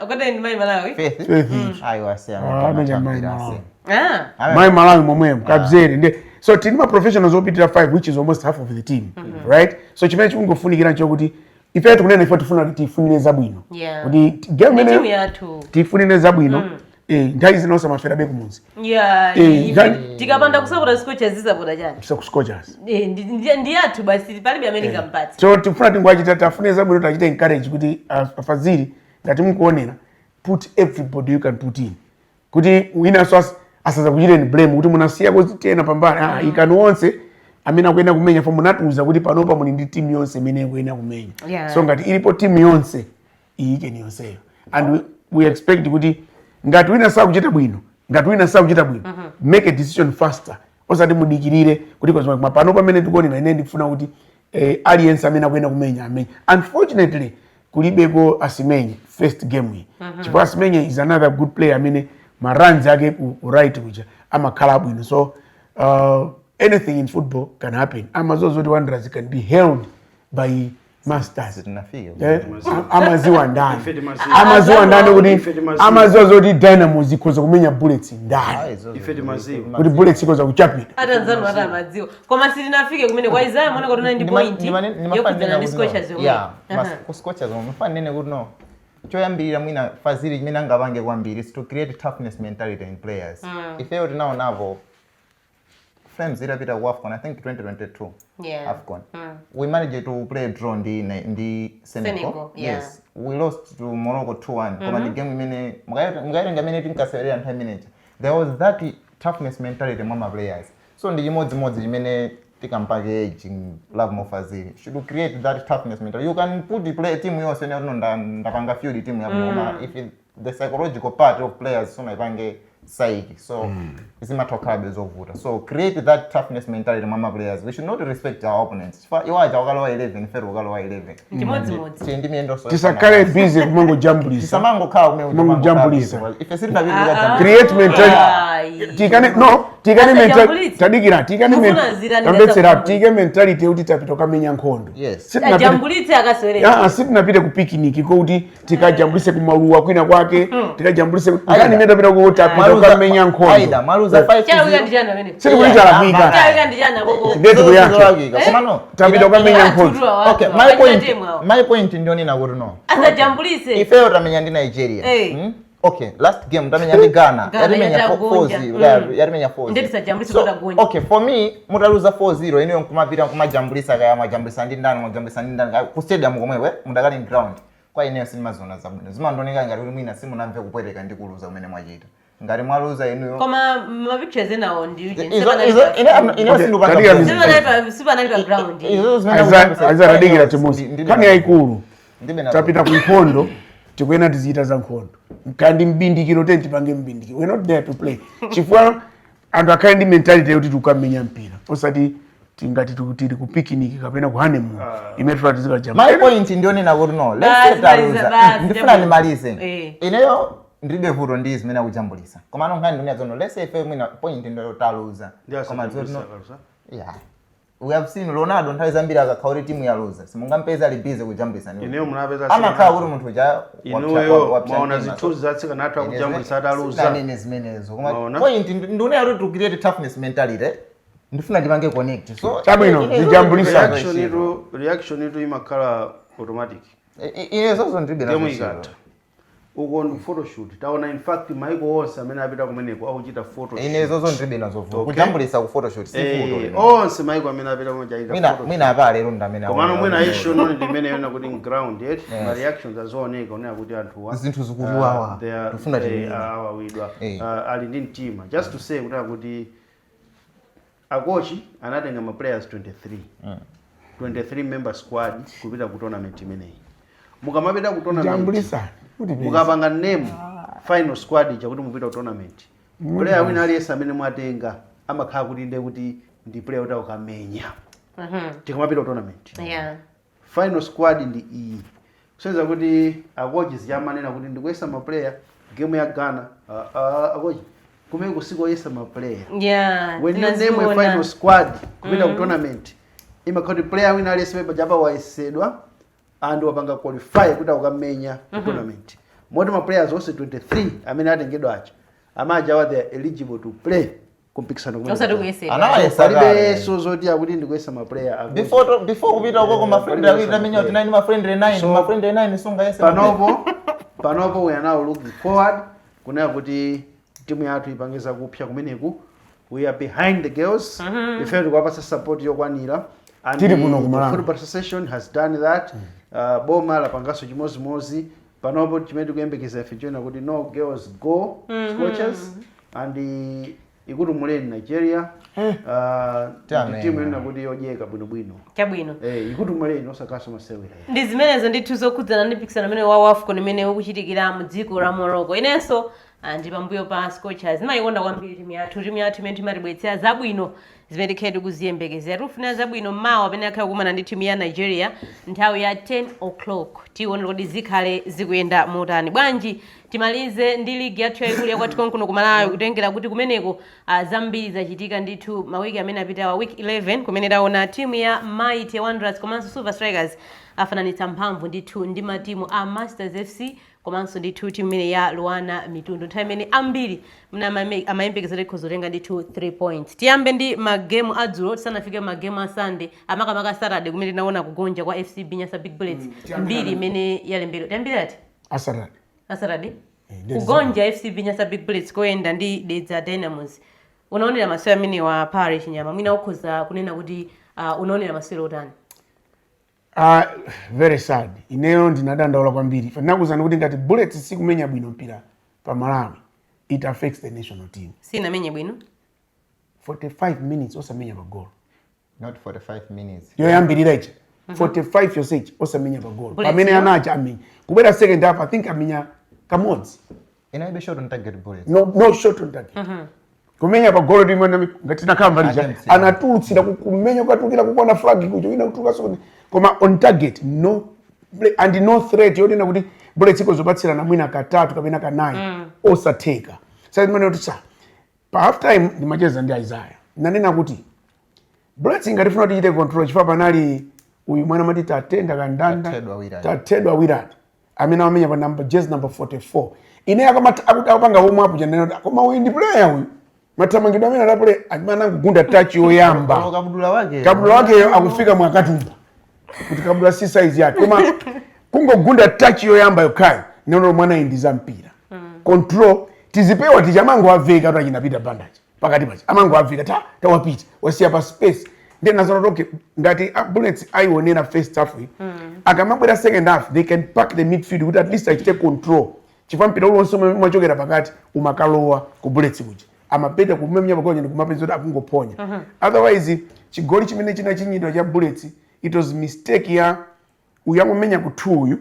Okada ni Mai Malawi? Faith. Ayo wasema. Mai Malawi momwemo kabzeri nde so tinima professionals opitira 5 which is almost half of the team. Right? So chimene chikungofunikira nchokuti ife tikunena ife tifuna kuti tifunire zabwino. Kuti timu yathu tifunire zabwino. Nthawi zinosa mafera be kumunzi. Tikapanda kusapota Scorchers zisapota chani. Scorchers. Ndi yathu basi palibe amene ngampatsa. So tifuna tingwachita tafune zabwino tachita encourage kuti afaziri ngati mukuonera put everybody you can put in. Kuti wina so asaza kuchiteni blame kuti munasiya kozitena pambana ikani onse amene akuyenda kumenya fo munatuza kuti panopa muli ndi team yonse imene ikuyenda kumenya. So ngati ilipo team yonse iyike ni yonseyo. And we expect kuti ngati wina sakuchita bwino make a decision faster osati mudikirire kuti kwa pano pamene tikuonera ine ndifuna kuti alliance amene akuyenda kumenya amenya. Unfortunately kulibeko Asimenye first game hii chifukwa Asimenye is another good player amene maranzi ake ku right kuja amakhala bwino. So anything in football can happen. Amazozoti Wanderers can be held by masters. Amaziwa ndani kuti amazozoti Dynamo zikoza kumenya bullets ndani. Kuti bullets zikoza kuchapita. Atanzano atamaziwa. Koma sitinafike kumene kwa Isaiah mwana kotona ndi point. Yokuzana ndi Scorchers yomwe. Ku Scorchers mfanene kuti no. Choyambirira mwina faziri chimene angapange kwambiri is to create toughness mentality in players. Ifeyo tinaonavo Flames irapita ku AFCON, I think 2022. AFCON. We managed to play a draw in Senegal. Yes. We lost to Morocco 2-1. Koma the game imene mugayenga imene tinkasewerera nthawi imeneyi. There was that toughness mentality among my players. So ndi chimodzimodzi chimene tikampake aging love mofaziri should create that toughness mentality. You can put the play team yonse ndapanga field team yaboma if the psychological part of players so ipange psyche. So it's matokhabe zovuta. So create that toughness mentality among players. We should not respect our opponents. Iwaja wakalowa 11 fero wakalowa 11. Chimodzimodzi. Tindi miendo so. Tisakale busy kumango jambulisa. Tisamango khawo kumango jambulisa. If siri tabiri create mentality. Tikane mentality. Tadikira tikane mentality kuti tapita kamenya nkhondo. Yes. Jambulitse akasewerera. Sitinapita ku picnic kuti tikajambulise kumaluwa kwina kwake, tikajambulise ngani imene tapita ku tapita kamenya nkhondo. Aida maluza 5. Chauya ndijana amene. Siri kulita lafika. Chauya ndijana koko. Ndetu kuyake. Komano tapita kamenya nkhondo. Okay, my point ndio nina kuti no. Asa jambulise. Ifeyo tamenya ndi Nigeria. Okay, last game tamenya ndi Ghana. Yarimenya 4-0. Yarimenya 4-0. Ndetisa jambulise kwa gonja. Okay, for me mutaluza 4-0 ino kumapita kumajambulisa kaya majambulisa ndi ndani ku stadium komwewe mudakali ground. Kwa ineyo sinimazona zabwino. Zimandoneka ngati kuti mwina simunamve kupweteka ndi kuluza umene mwachita. Ngati mwaluza inuyo. Koma ma pictures enawo ndi ine sipanalipa ground. Aiza radikira timusi. Kani yaikulu. Tapita ku nkhondo tikuyena tiziita za nkhondo. Kandi mbindikiro tenti pange mbindikiro. We're not there to play. Chifukwa anthu akhale ndi mentality yoti tukamenya mpira. Osati tingati tiri ku picnic kapena ku honeymoon. Imefuta tizika jamba. My point ndio nina kuti no. Let's say ndifuna nimalize. Ineyo ndibe vuto ndi zimene akujambulisa. Koma nkhani ndunia zono let's say ife mwina point ndio taluza. Koma zono. Yeah. We have seen Ronaldo nthawi zambiri akakhauri timu ya loser. Simungampeza ali busy kujambulisa niwe. Ineyo munapeza amakhala kuti munthu uja inuyo maona zithuzi zatsika nathu akujambulisa ataluza. Nene zimenezo. Koma point ndunia kuti to create toughness mentality. Ndifuna ndipange connect. So chabwino zijambulisa reaction itu imakhala automatic. Inezo ndibe na uko ndi photoshoot taona in fact maiko onse amene apita kumeneko akuchita photoshoot inezo ndibe nazo kujambulisa ku photoshoot sifuto onse maiko amene apita kumeneko mwina apa lero ndamene komano mwina issue noni limene yona kuti ground yet ma reactions azooneka oneka kuti anthu zinthu zikuluwa tufuna awawidwa ali ndi mtima just to say kuti akochi anatenga ma players 23 member squad kupita ku tournament imeneyi mukamapita ku tournament mukapanga name final squad chakuti mupita ku tournament player wina aliyense amene mwatenga amakhala kuti inde kuti ndi player uta ukamenya tikamapita ku tournament final squad ndi iyi kusenzera kuti akochi ziyamanena kuti ndikuyesa ma player game ya Ghana akochi kumene kusikoyesa ma player when you name a final squad kupita ku tournament imakhala player wina aliyense pajapa wayesedwa and wapanga qualify kuti ukamenya tournament moti ma players onse 23 amene atengedwa acha amaja they are eligible to play kumpikisano kumene anawayesa zoti akuti ndikuyesa ma player before kupita uko ma friend awira menya kuti nine ma friend 9 sunga yesa panopo we are now looking forward kunena kuti timu yathu ipangiza kupya kumeneku we are behind the girls ife tikuwapasa support yokwanira and the football association has done that boma lapangaso chimozimozi panopo chimene tikuyembekeza ife chona kuti no girls go coaches and ikuti muleni Nigeria timu ina kuti yojeka bwinobwino chabwino ikuti muleni osakaso masewera ndi zimenezo ndithu zokhudzana ndi mpikisano amene wa AFCON imene ukuchitikira mu dziko la Morocco inenso ndi pambuyo pa Scorchers imayikonda kwambiri timu yathu imene timatibwetsera zabwino zimene tikhaye kuziyembekezera tifuna zabwino mawa amene akhala kumana ndi timu ya Nigeria nthawi ya 10 o'clock tione kuti zikhale zikuyenda motani bwanji timalize ndi ligi yathu yaikulu yakwatiko kuno ku Malawi kutengera kuti kumeneko zambiri zachitika ndithu mawiki amene apita wa week 11 kumene taona timu ya Mighty Wanderers komanso Silver Strikers afananitsa mphamvu ndithu ndi matimu a Masters FC komanso ndithu timu imene ya Luana Mitundu nthawi imene ambiri amayembekezera ikhozotenga ndithu 3 points tiyambe ndi magemu adzulo tisanafike magemu a Sunday amakamaka Saturday kumene tinaona kugonja kwa FC Binyasa Big Bullets mbiri imene yalembedwa tiyambire ati Saturday kugonja FC Binyasa Big Bullets koyenda ndi Dedza Dynamos unaonera masewero amene wa Parish Nyama mwina ukhoza kunena kuti unaonera masewero otani very sad ineyo ndinadandaula kwambiri fanakuzana kuti ngati Bullets sikumenya bwino mpira pa Malawi it affects the national team sina menye bwino 45 minutes osamenya pa goal not 45 minutes yoyambirira ichi 45 yosage osamenya pa goal pamene anacha amenya kubera second half I think amenya kamodzi inaibe shot on target Bullets no shot on target kumenya pa goal ndimwe ngati nakamba lija anatulutsira kumenya kwatukira kuona flag kucho ina kutuka so koma on target no and no threat yodena kuti Bullets ikozopatsira na mwina katatu kapena kanayi osateka sasa mwana kuti pa half time ndimacheza ndi Isaiah nanena kuti Bullets ingatifuna kuti ichite control chifukwa panali uyu mwana mati tatenda kandanda tatedwa wirati amene amenya pa jersey number 44 ine akamata akutapanga home up janena koma uyu ndi player uyu matamangidwa amene anapole amana kugunda touch yoyamba kabula wake akufika mwakatumba kuti kabula si size yake koma kungogunda touch yoyamba yokhayo neno mwana indiza mpira control tizipewa tichamango aveka kuti achinapita bandage pakati pachi amango aveka tawapita wasiya pa space then nazonotoke ngati Bullets aionera first half akamabwera second half they can pack the midfield kuti at least achite control chifukwa mpira ulonse umachokera pakati umakalowa ku Bullets kuja amapeta kumemnya pakonya ndikumapeza kuti akungoponya otherwise chigoli chimene chinachinyidwa cha Bullets it was mistake ya uyamumenya ku 2 uyu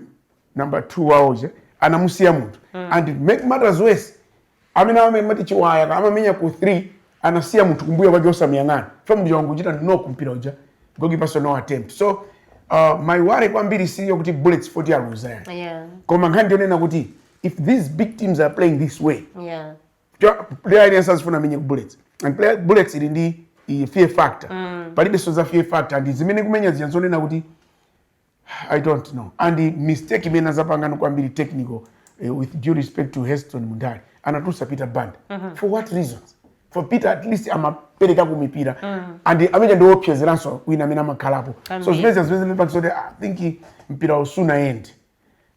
number 2 waoje anamusiya munthu and make matters worse amene amemati chiwaya amamenya ku 3 anasiya munthu kumbuya kwake osamuyang'ana fa munthu wangu kuchita no kumpira uja goalkeeper no attempt so my worry kwambiri siyo kuti Bullets 40 aluza koma nkhani ndionena kuti if these big teams are playing this way player instances funa menye Bullets and player Bullets ili ndi fear factor palibe so za fear factor and zimene kumenya ziyanzonena kuti I don't know and the mistake imene zapangana kwambiri technical with due respect to Heston Mundari anatusa Peter Band for what reasons for Peter at least amapereka kumipira and amenya ndo opyezeranso wina amene amakhalapo so zimene I think mpira usuna end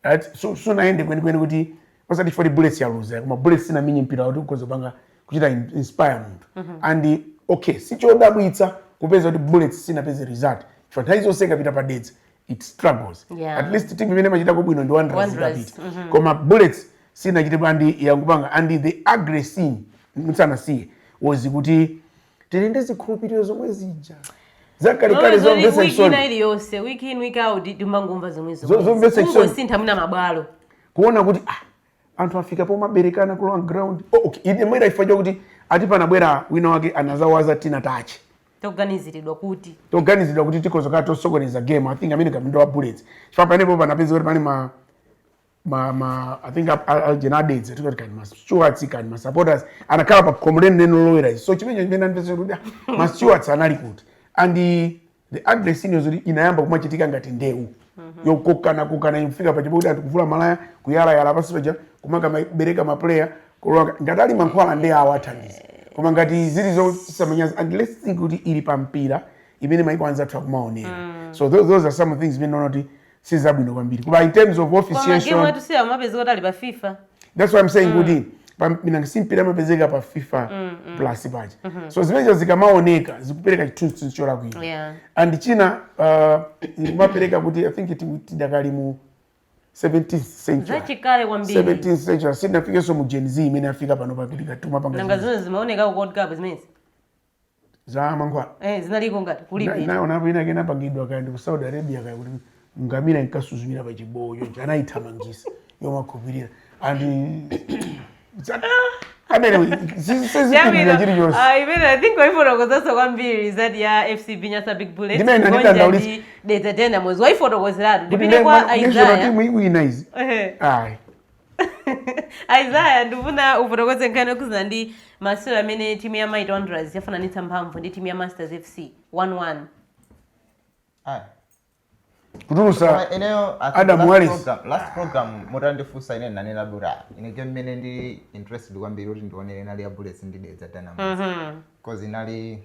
right so suna end kwenikweni kuti osati for the Bullets ya lose koma Bullets sina minyi mpira kuti ukozo panga kuchita inspire munthu and okay sichodabwitsa kupeza kuti Bullets sina peze result for nthawi seka pita padedza it struggles at least team imene machita bwino ndi Wanderers ikapita koma Bullets sina chite bandi yakupanga and the aggressive mtsana siye was kuti tilinde zikhulupiriro zomwe zija zakale zomvesa isoni wiki yonse week in week out ndimangomva zomwe zomvesa isoni sintha muna mabwalo kuona kuti anthu afika po maberekana ku long ground okay ine mwera ifaje kuti ati panabwera wina wake anazawaza tina tachi toganiziridwa kuti tikozo kato sokoneza game I think amene kabindo wa Bullets chifapa nepo panapeza kuti pani I think Algenades tukati kani ma stewards kani ma supporters anakhala pa complain neno lowera so chimene chimene anapeza kuti ma stewards anali kuti and the aggressiveness inayamba kumachitika ngati ndeu yokokana ifika pa chipoti atukuvula malaya kuyala pasi paja kumanga bereka ma player kulonga ngatali mankhwala ndi awathandiza koma ngati zili zosamanyaza and let's think kuti ili pa mpira imene maiko anza kumaonera so those are some things been not sizabwino kwambiri kuba in terms of officiation koma game tusiya mapezeka tali pa FIFA that's what I'm saying kuti mina ngisimpira mapezeka pa FIFA plus paja so zimene zikamaoneka zikupereka chithunzi chola kwino and china mapereka kuti I think tidakali mu 17th century zachikale kwambiri 17th century sinafike so mu Gen Z imene afika pano pa kuti katuma panga nanga zone zimaoneka ku World Cup zimene za mangwa zinaliko ngati kulibe naona ina kena pangidwa kandi ku Saudi Arabia kaya kuti ngamira inkasuzumira pa chiboyo anaithamangisa yomakhupirira and anyway zizipindira chiri chonse I think waifotokozaso kwambiri zati ya FCB Nyasa Big Bullets ndi deza tena mwezi waifotokozeratu ndipite kwa Isaiah timu iwina izi Isaiah ndifuna ufotokoze nkhani yokuzana ndi masewero amene timu ya Mighty Wanderers yafananitsa mphamvu ndi timu ya Masters FC 1-1 kutulusa Adam Wallace last program mutandifusa ine nanena bura ine game mene ndi interested kwambiri kuti ndione inali ya Bullets ndi Dedza Dynamos because inali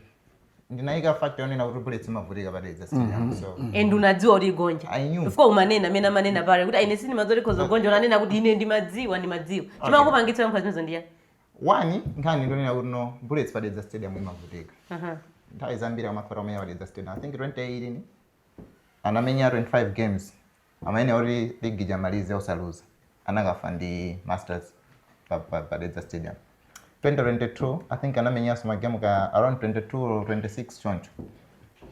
ndinaika fact yonena kuti Bullets mavutika pa Dedza Stadium so and unadziwa kuti gonja ifika umanena amene amanena pale kuti ine sini mazoti kozo gonja unanena kuti ine ndimadziwa chimangopangitsa nkhazi zimezo ndiya one nkhani ndonena kuti no Bullets pa Dedza Stadium imavutika nthawi zambiri amakhala omenya pa Dedza Stadium I think 2018 anamenya 25 games amene ori ligi jamalize osaluza anakafa ndi Masters pa Dedza Stadium 2022 I think anamenya some game ka around 22 or 26 choncho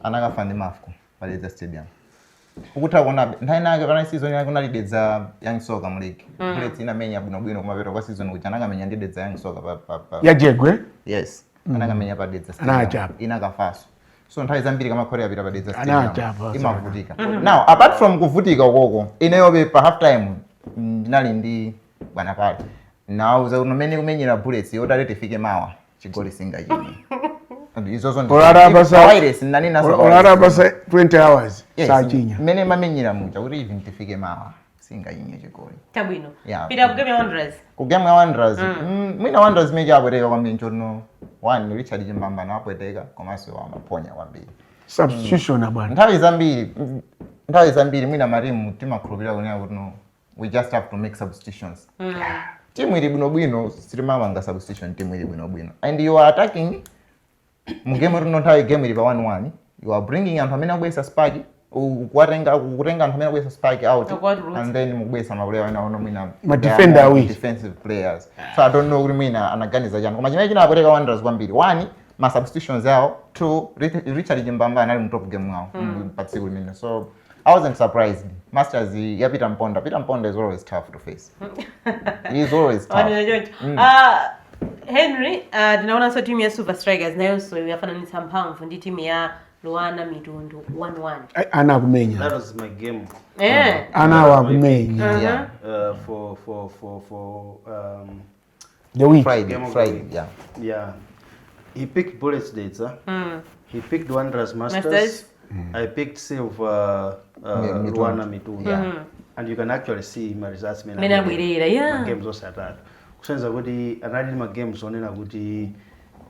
anakafa ndi Mafco pa Dedza Stadium ukuta kuona nthawi kana season yake kunali Dedza Young Soccer mu league Bullets inamenya bwino kumapeta kwa season kuti anakamenya ndi Dedza Young Soccer pa ya Jegwe yes anakamenya pa Dedza Stadium inakafaso so nthawi zambiri kama Korea pita pa Dedza Stadium imavutika now apart from kuvutika ukoko ineyobe pa half time ndinali ndi bwana pale now za unomene kumenyera Bullets yodale tifike mawa chigoli singa chini izozo ndi virus nani naso olara basa 20 hours sachinya mene mamenyera mucha kuti even tifike mawa singa chini chigoli tabwino pita ku game ya Wanderers mwina Wanderers meja abweteka kwambiri nchono one Richard Chimbamba na apweteka komanso amaponya kwambiri substitution bwana nthawi zambiri mwina marimu timakhulupirira kunena kuti no we just have to make substitutions timu ili bwino sitimamanga substitution timu ili bwino and you are attacking mugame rino nthawi game ili pa 1-1 you are bringing anthu amene akubwesa spark kutenga anthu amene akubwesa spark out and then mukubwesa maplayer wena ono mwina defender away defensive players so I don't know kuti mwina anaganiza chani koma chimene chinapweteka Wanderers kwambiri one ma substitutions yao two Richard Chimbamba anali mu top game mwawo pa tsiku limene so I wasn't surprised. Masters yapita mponda. Peter Mponda is always tough to face. He is always tough. Henry, tunaona so timu ya Super Strikers nayo so yafananitsa mphamvu ndi timu ya Luana Mitundu 1-1. Ana kumenya. That was my game. Ana wa kumenya. Yeah. For the week. Friday, yeah. Yeah. He picked Bullets Dedza. He picked Wanderers Masters. I picked Silver Luana Mitundu. And you can actually see my results games also atatu. Kusenza kuti anali ma games onena kuti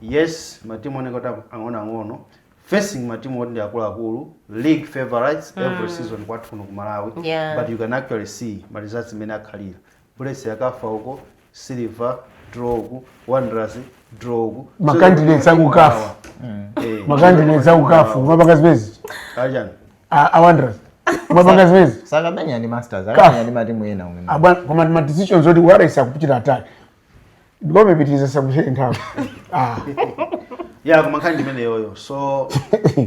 yes matimu onekota ang'ono facing matimu oti akulu league favorites every season kwathu kuno ku Malawi but you can actually see my results mena akhalira Bullets yakafa huko, Silver draw huko, Wanderers draw huko. Makandidates akukafu. Makandidates akukafu. Mabanga zibezi. Ajani. Wanderers. Mabanga zibezi. Saka benya ni Masters, benya ni matimu ena umwe. Abana kwa ma decisions odi waresa kupichira attack. Ngome bitiriza submission hapo. Yeah, kumakandi mene yoyo. So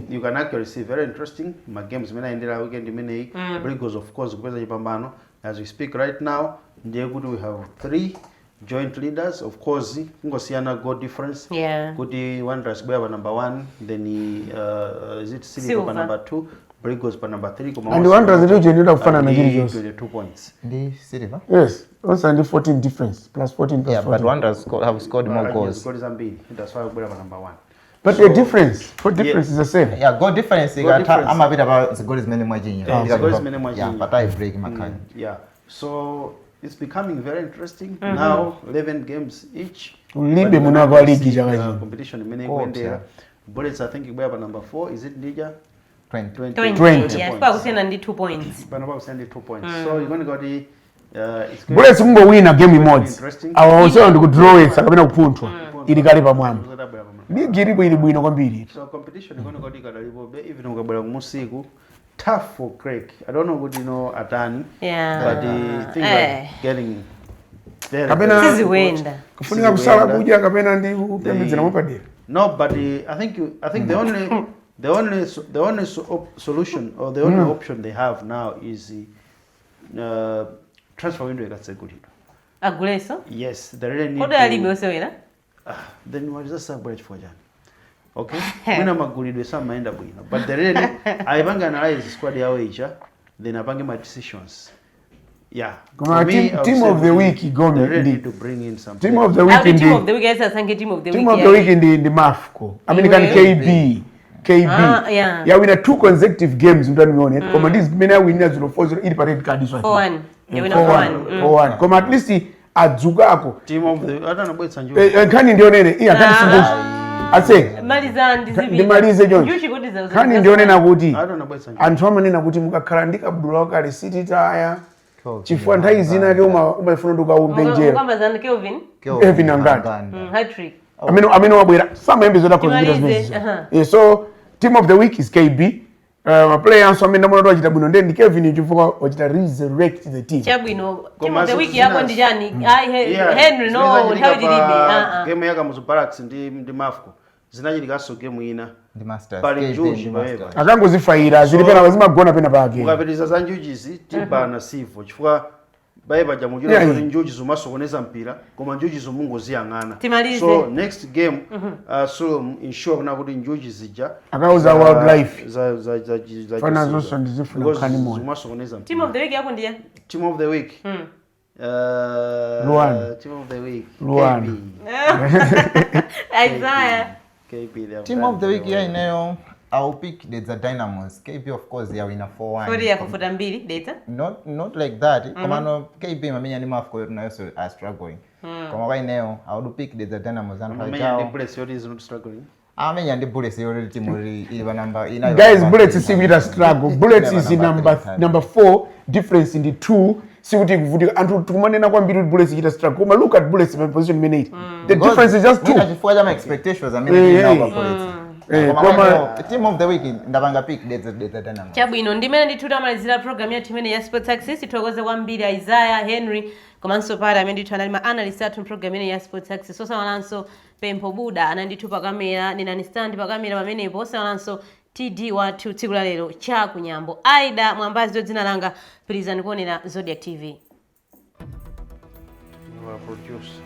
you can actually see very interesting. My games mena endera weekend mene because of course kupeza chipambano as we speak right now. Ndiye kuti we have 3 joint leaders. Of course ngosiyana goal difference. Yeah. Kuti Wanderers kwa number 1, then is it Silver kwa number 2, Brigos kwa number 3 kuma. And Wanderers ndio jendera kufana na Gili Jones. 22 points. Ndi Silver? Yes. Also and 14 difference plus 14 plus 14. Yeah, but Wanderers have scored more goals. Goals ambili. That's why kwa number 1. But so, the difference is the same. Yeah, goal difference I'm a bit about the goal is many more junior. Yeah, but I break my Yeah. So it's becoming very interesting. Now 11 games each. Libe munava ligi jagaji. Competition many kwendera. Bullets I think kwa number 4, is it Ndija? 20. Yes, pa kusena ndi 2 points. Panaba kusenda 2 points. So you're going to go the Bullets mungo win a game modes. Awonse ndo kudraw it sakabena kupuntwa. Ili kale pamwamba. Ligi ilipo ili bwino kwambiri. So competition igona kodi kadalipo be even ukabwera musiku tough for Craig. I don't know what you know Atani. Yeah. But the things are getting very Kabena Sizi wenda. kufunika kusala kuja kabena ndi upembedzera mupadera. No, but I think the only solution or the only option they have now is transfer window ikatsekulidwa. Aguleso? Yes, they really need. Kodo alibe osewera? Then what is that subject for Jan? Okay? Mwina magulidwe sama maenda bwino. But they really aibanga analyze squad yawo icha, then abange my decisions. Yeah. Kuma team of the week They really need to bring in some. Team of the week in team of the week esa sange team of the week. Team of the week in the Mafco. I mean can KB. Yeah. Yeah, win 2 consecutive games mtani muone. Koma this mena winner 0-4-0 ili parade card this one. 4-1. They win 4-1. Koma at least adzukako. Team of the atanabwetsa njuchi. Kani ndio nene. Kani singoshi. Ase. Maliza ndizibi. Ndimalize John. Njuchi kodi za. Kani ndio nena kuti. Atanabwetsa njuchi. Anthu amanena kuti mukakhala ndi kabudula wakale city tire. Chifukwa nthawi zina ke umafuna ndikuumbenjera. Kama zan Kevin Angandi. Hat-trick. Amene wabwera samembe zoda consider. So team of the week is KB. Players amene ndamuona wachita bwino ndi Kevin chifukwa wachita resurrect the team. Chabwino. Team of the week yako ndi jani? Henry no nthawi dilibe. Game yaka mu Barracks ndi Mafco. Zinachitikaso game ina. The Masters. Pali Njuchi baweva. Akangozifaira zili pena zimagona pena pake. Mukapitiriza za Njuchizi tibana sivo chifukwa baiba jamujira kuti Njuchi zumasokoneza mpira koma Njuchi zumungu ziyang'ana. So next game so ensure kuna kuti Njuchi zija akauza wildlife za fana zonse ndizifuna kani moyo. Zumasokoneza mpira. Team of the week yako ndiye? Team of the week. Luan. Team of the week. Luan. Isaiah. KB. Team of the week here inayo I'll pick the Dynamos. KB of course they are winner 4-1. Kodi ya kufuta mbili data? Not like that. Kama no KB mamenya ni Mafco na so are struggling. Kama right now I would pick the Dynamos and Mamenya the Bullets is not struggling. Amenya ndi Bullets already team ili number ina. Guys, Bullets see with a struggle. Bullets is in number 4, difference in the 2. See what you and to manena kwambiri Bullets with a struggle. But look at Bullets in position minute. The difference is just 2. Ninajifuata my expectations I mean now Bullets. Team of the week ndabanga pick the Dynamos. Chabwino ndimene ndithuta malizira program ya timene ya Sports Access titokoze kwambiri Isaiah Henry komanso pale amene ndithu anali ma analyst athu program ine ya Sports Access osawalanso Pempo Buda anandithu pa kamera ninani stand pa kamera pamenepo osawalanso TD wathu tsiku la lero cha kunyambo Aida Mwambazi dzina langa pulizani kuonera Zodiac TV. You are producer.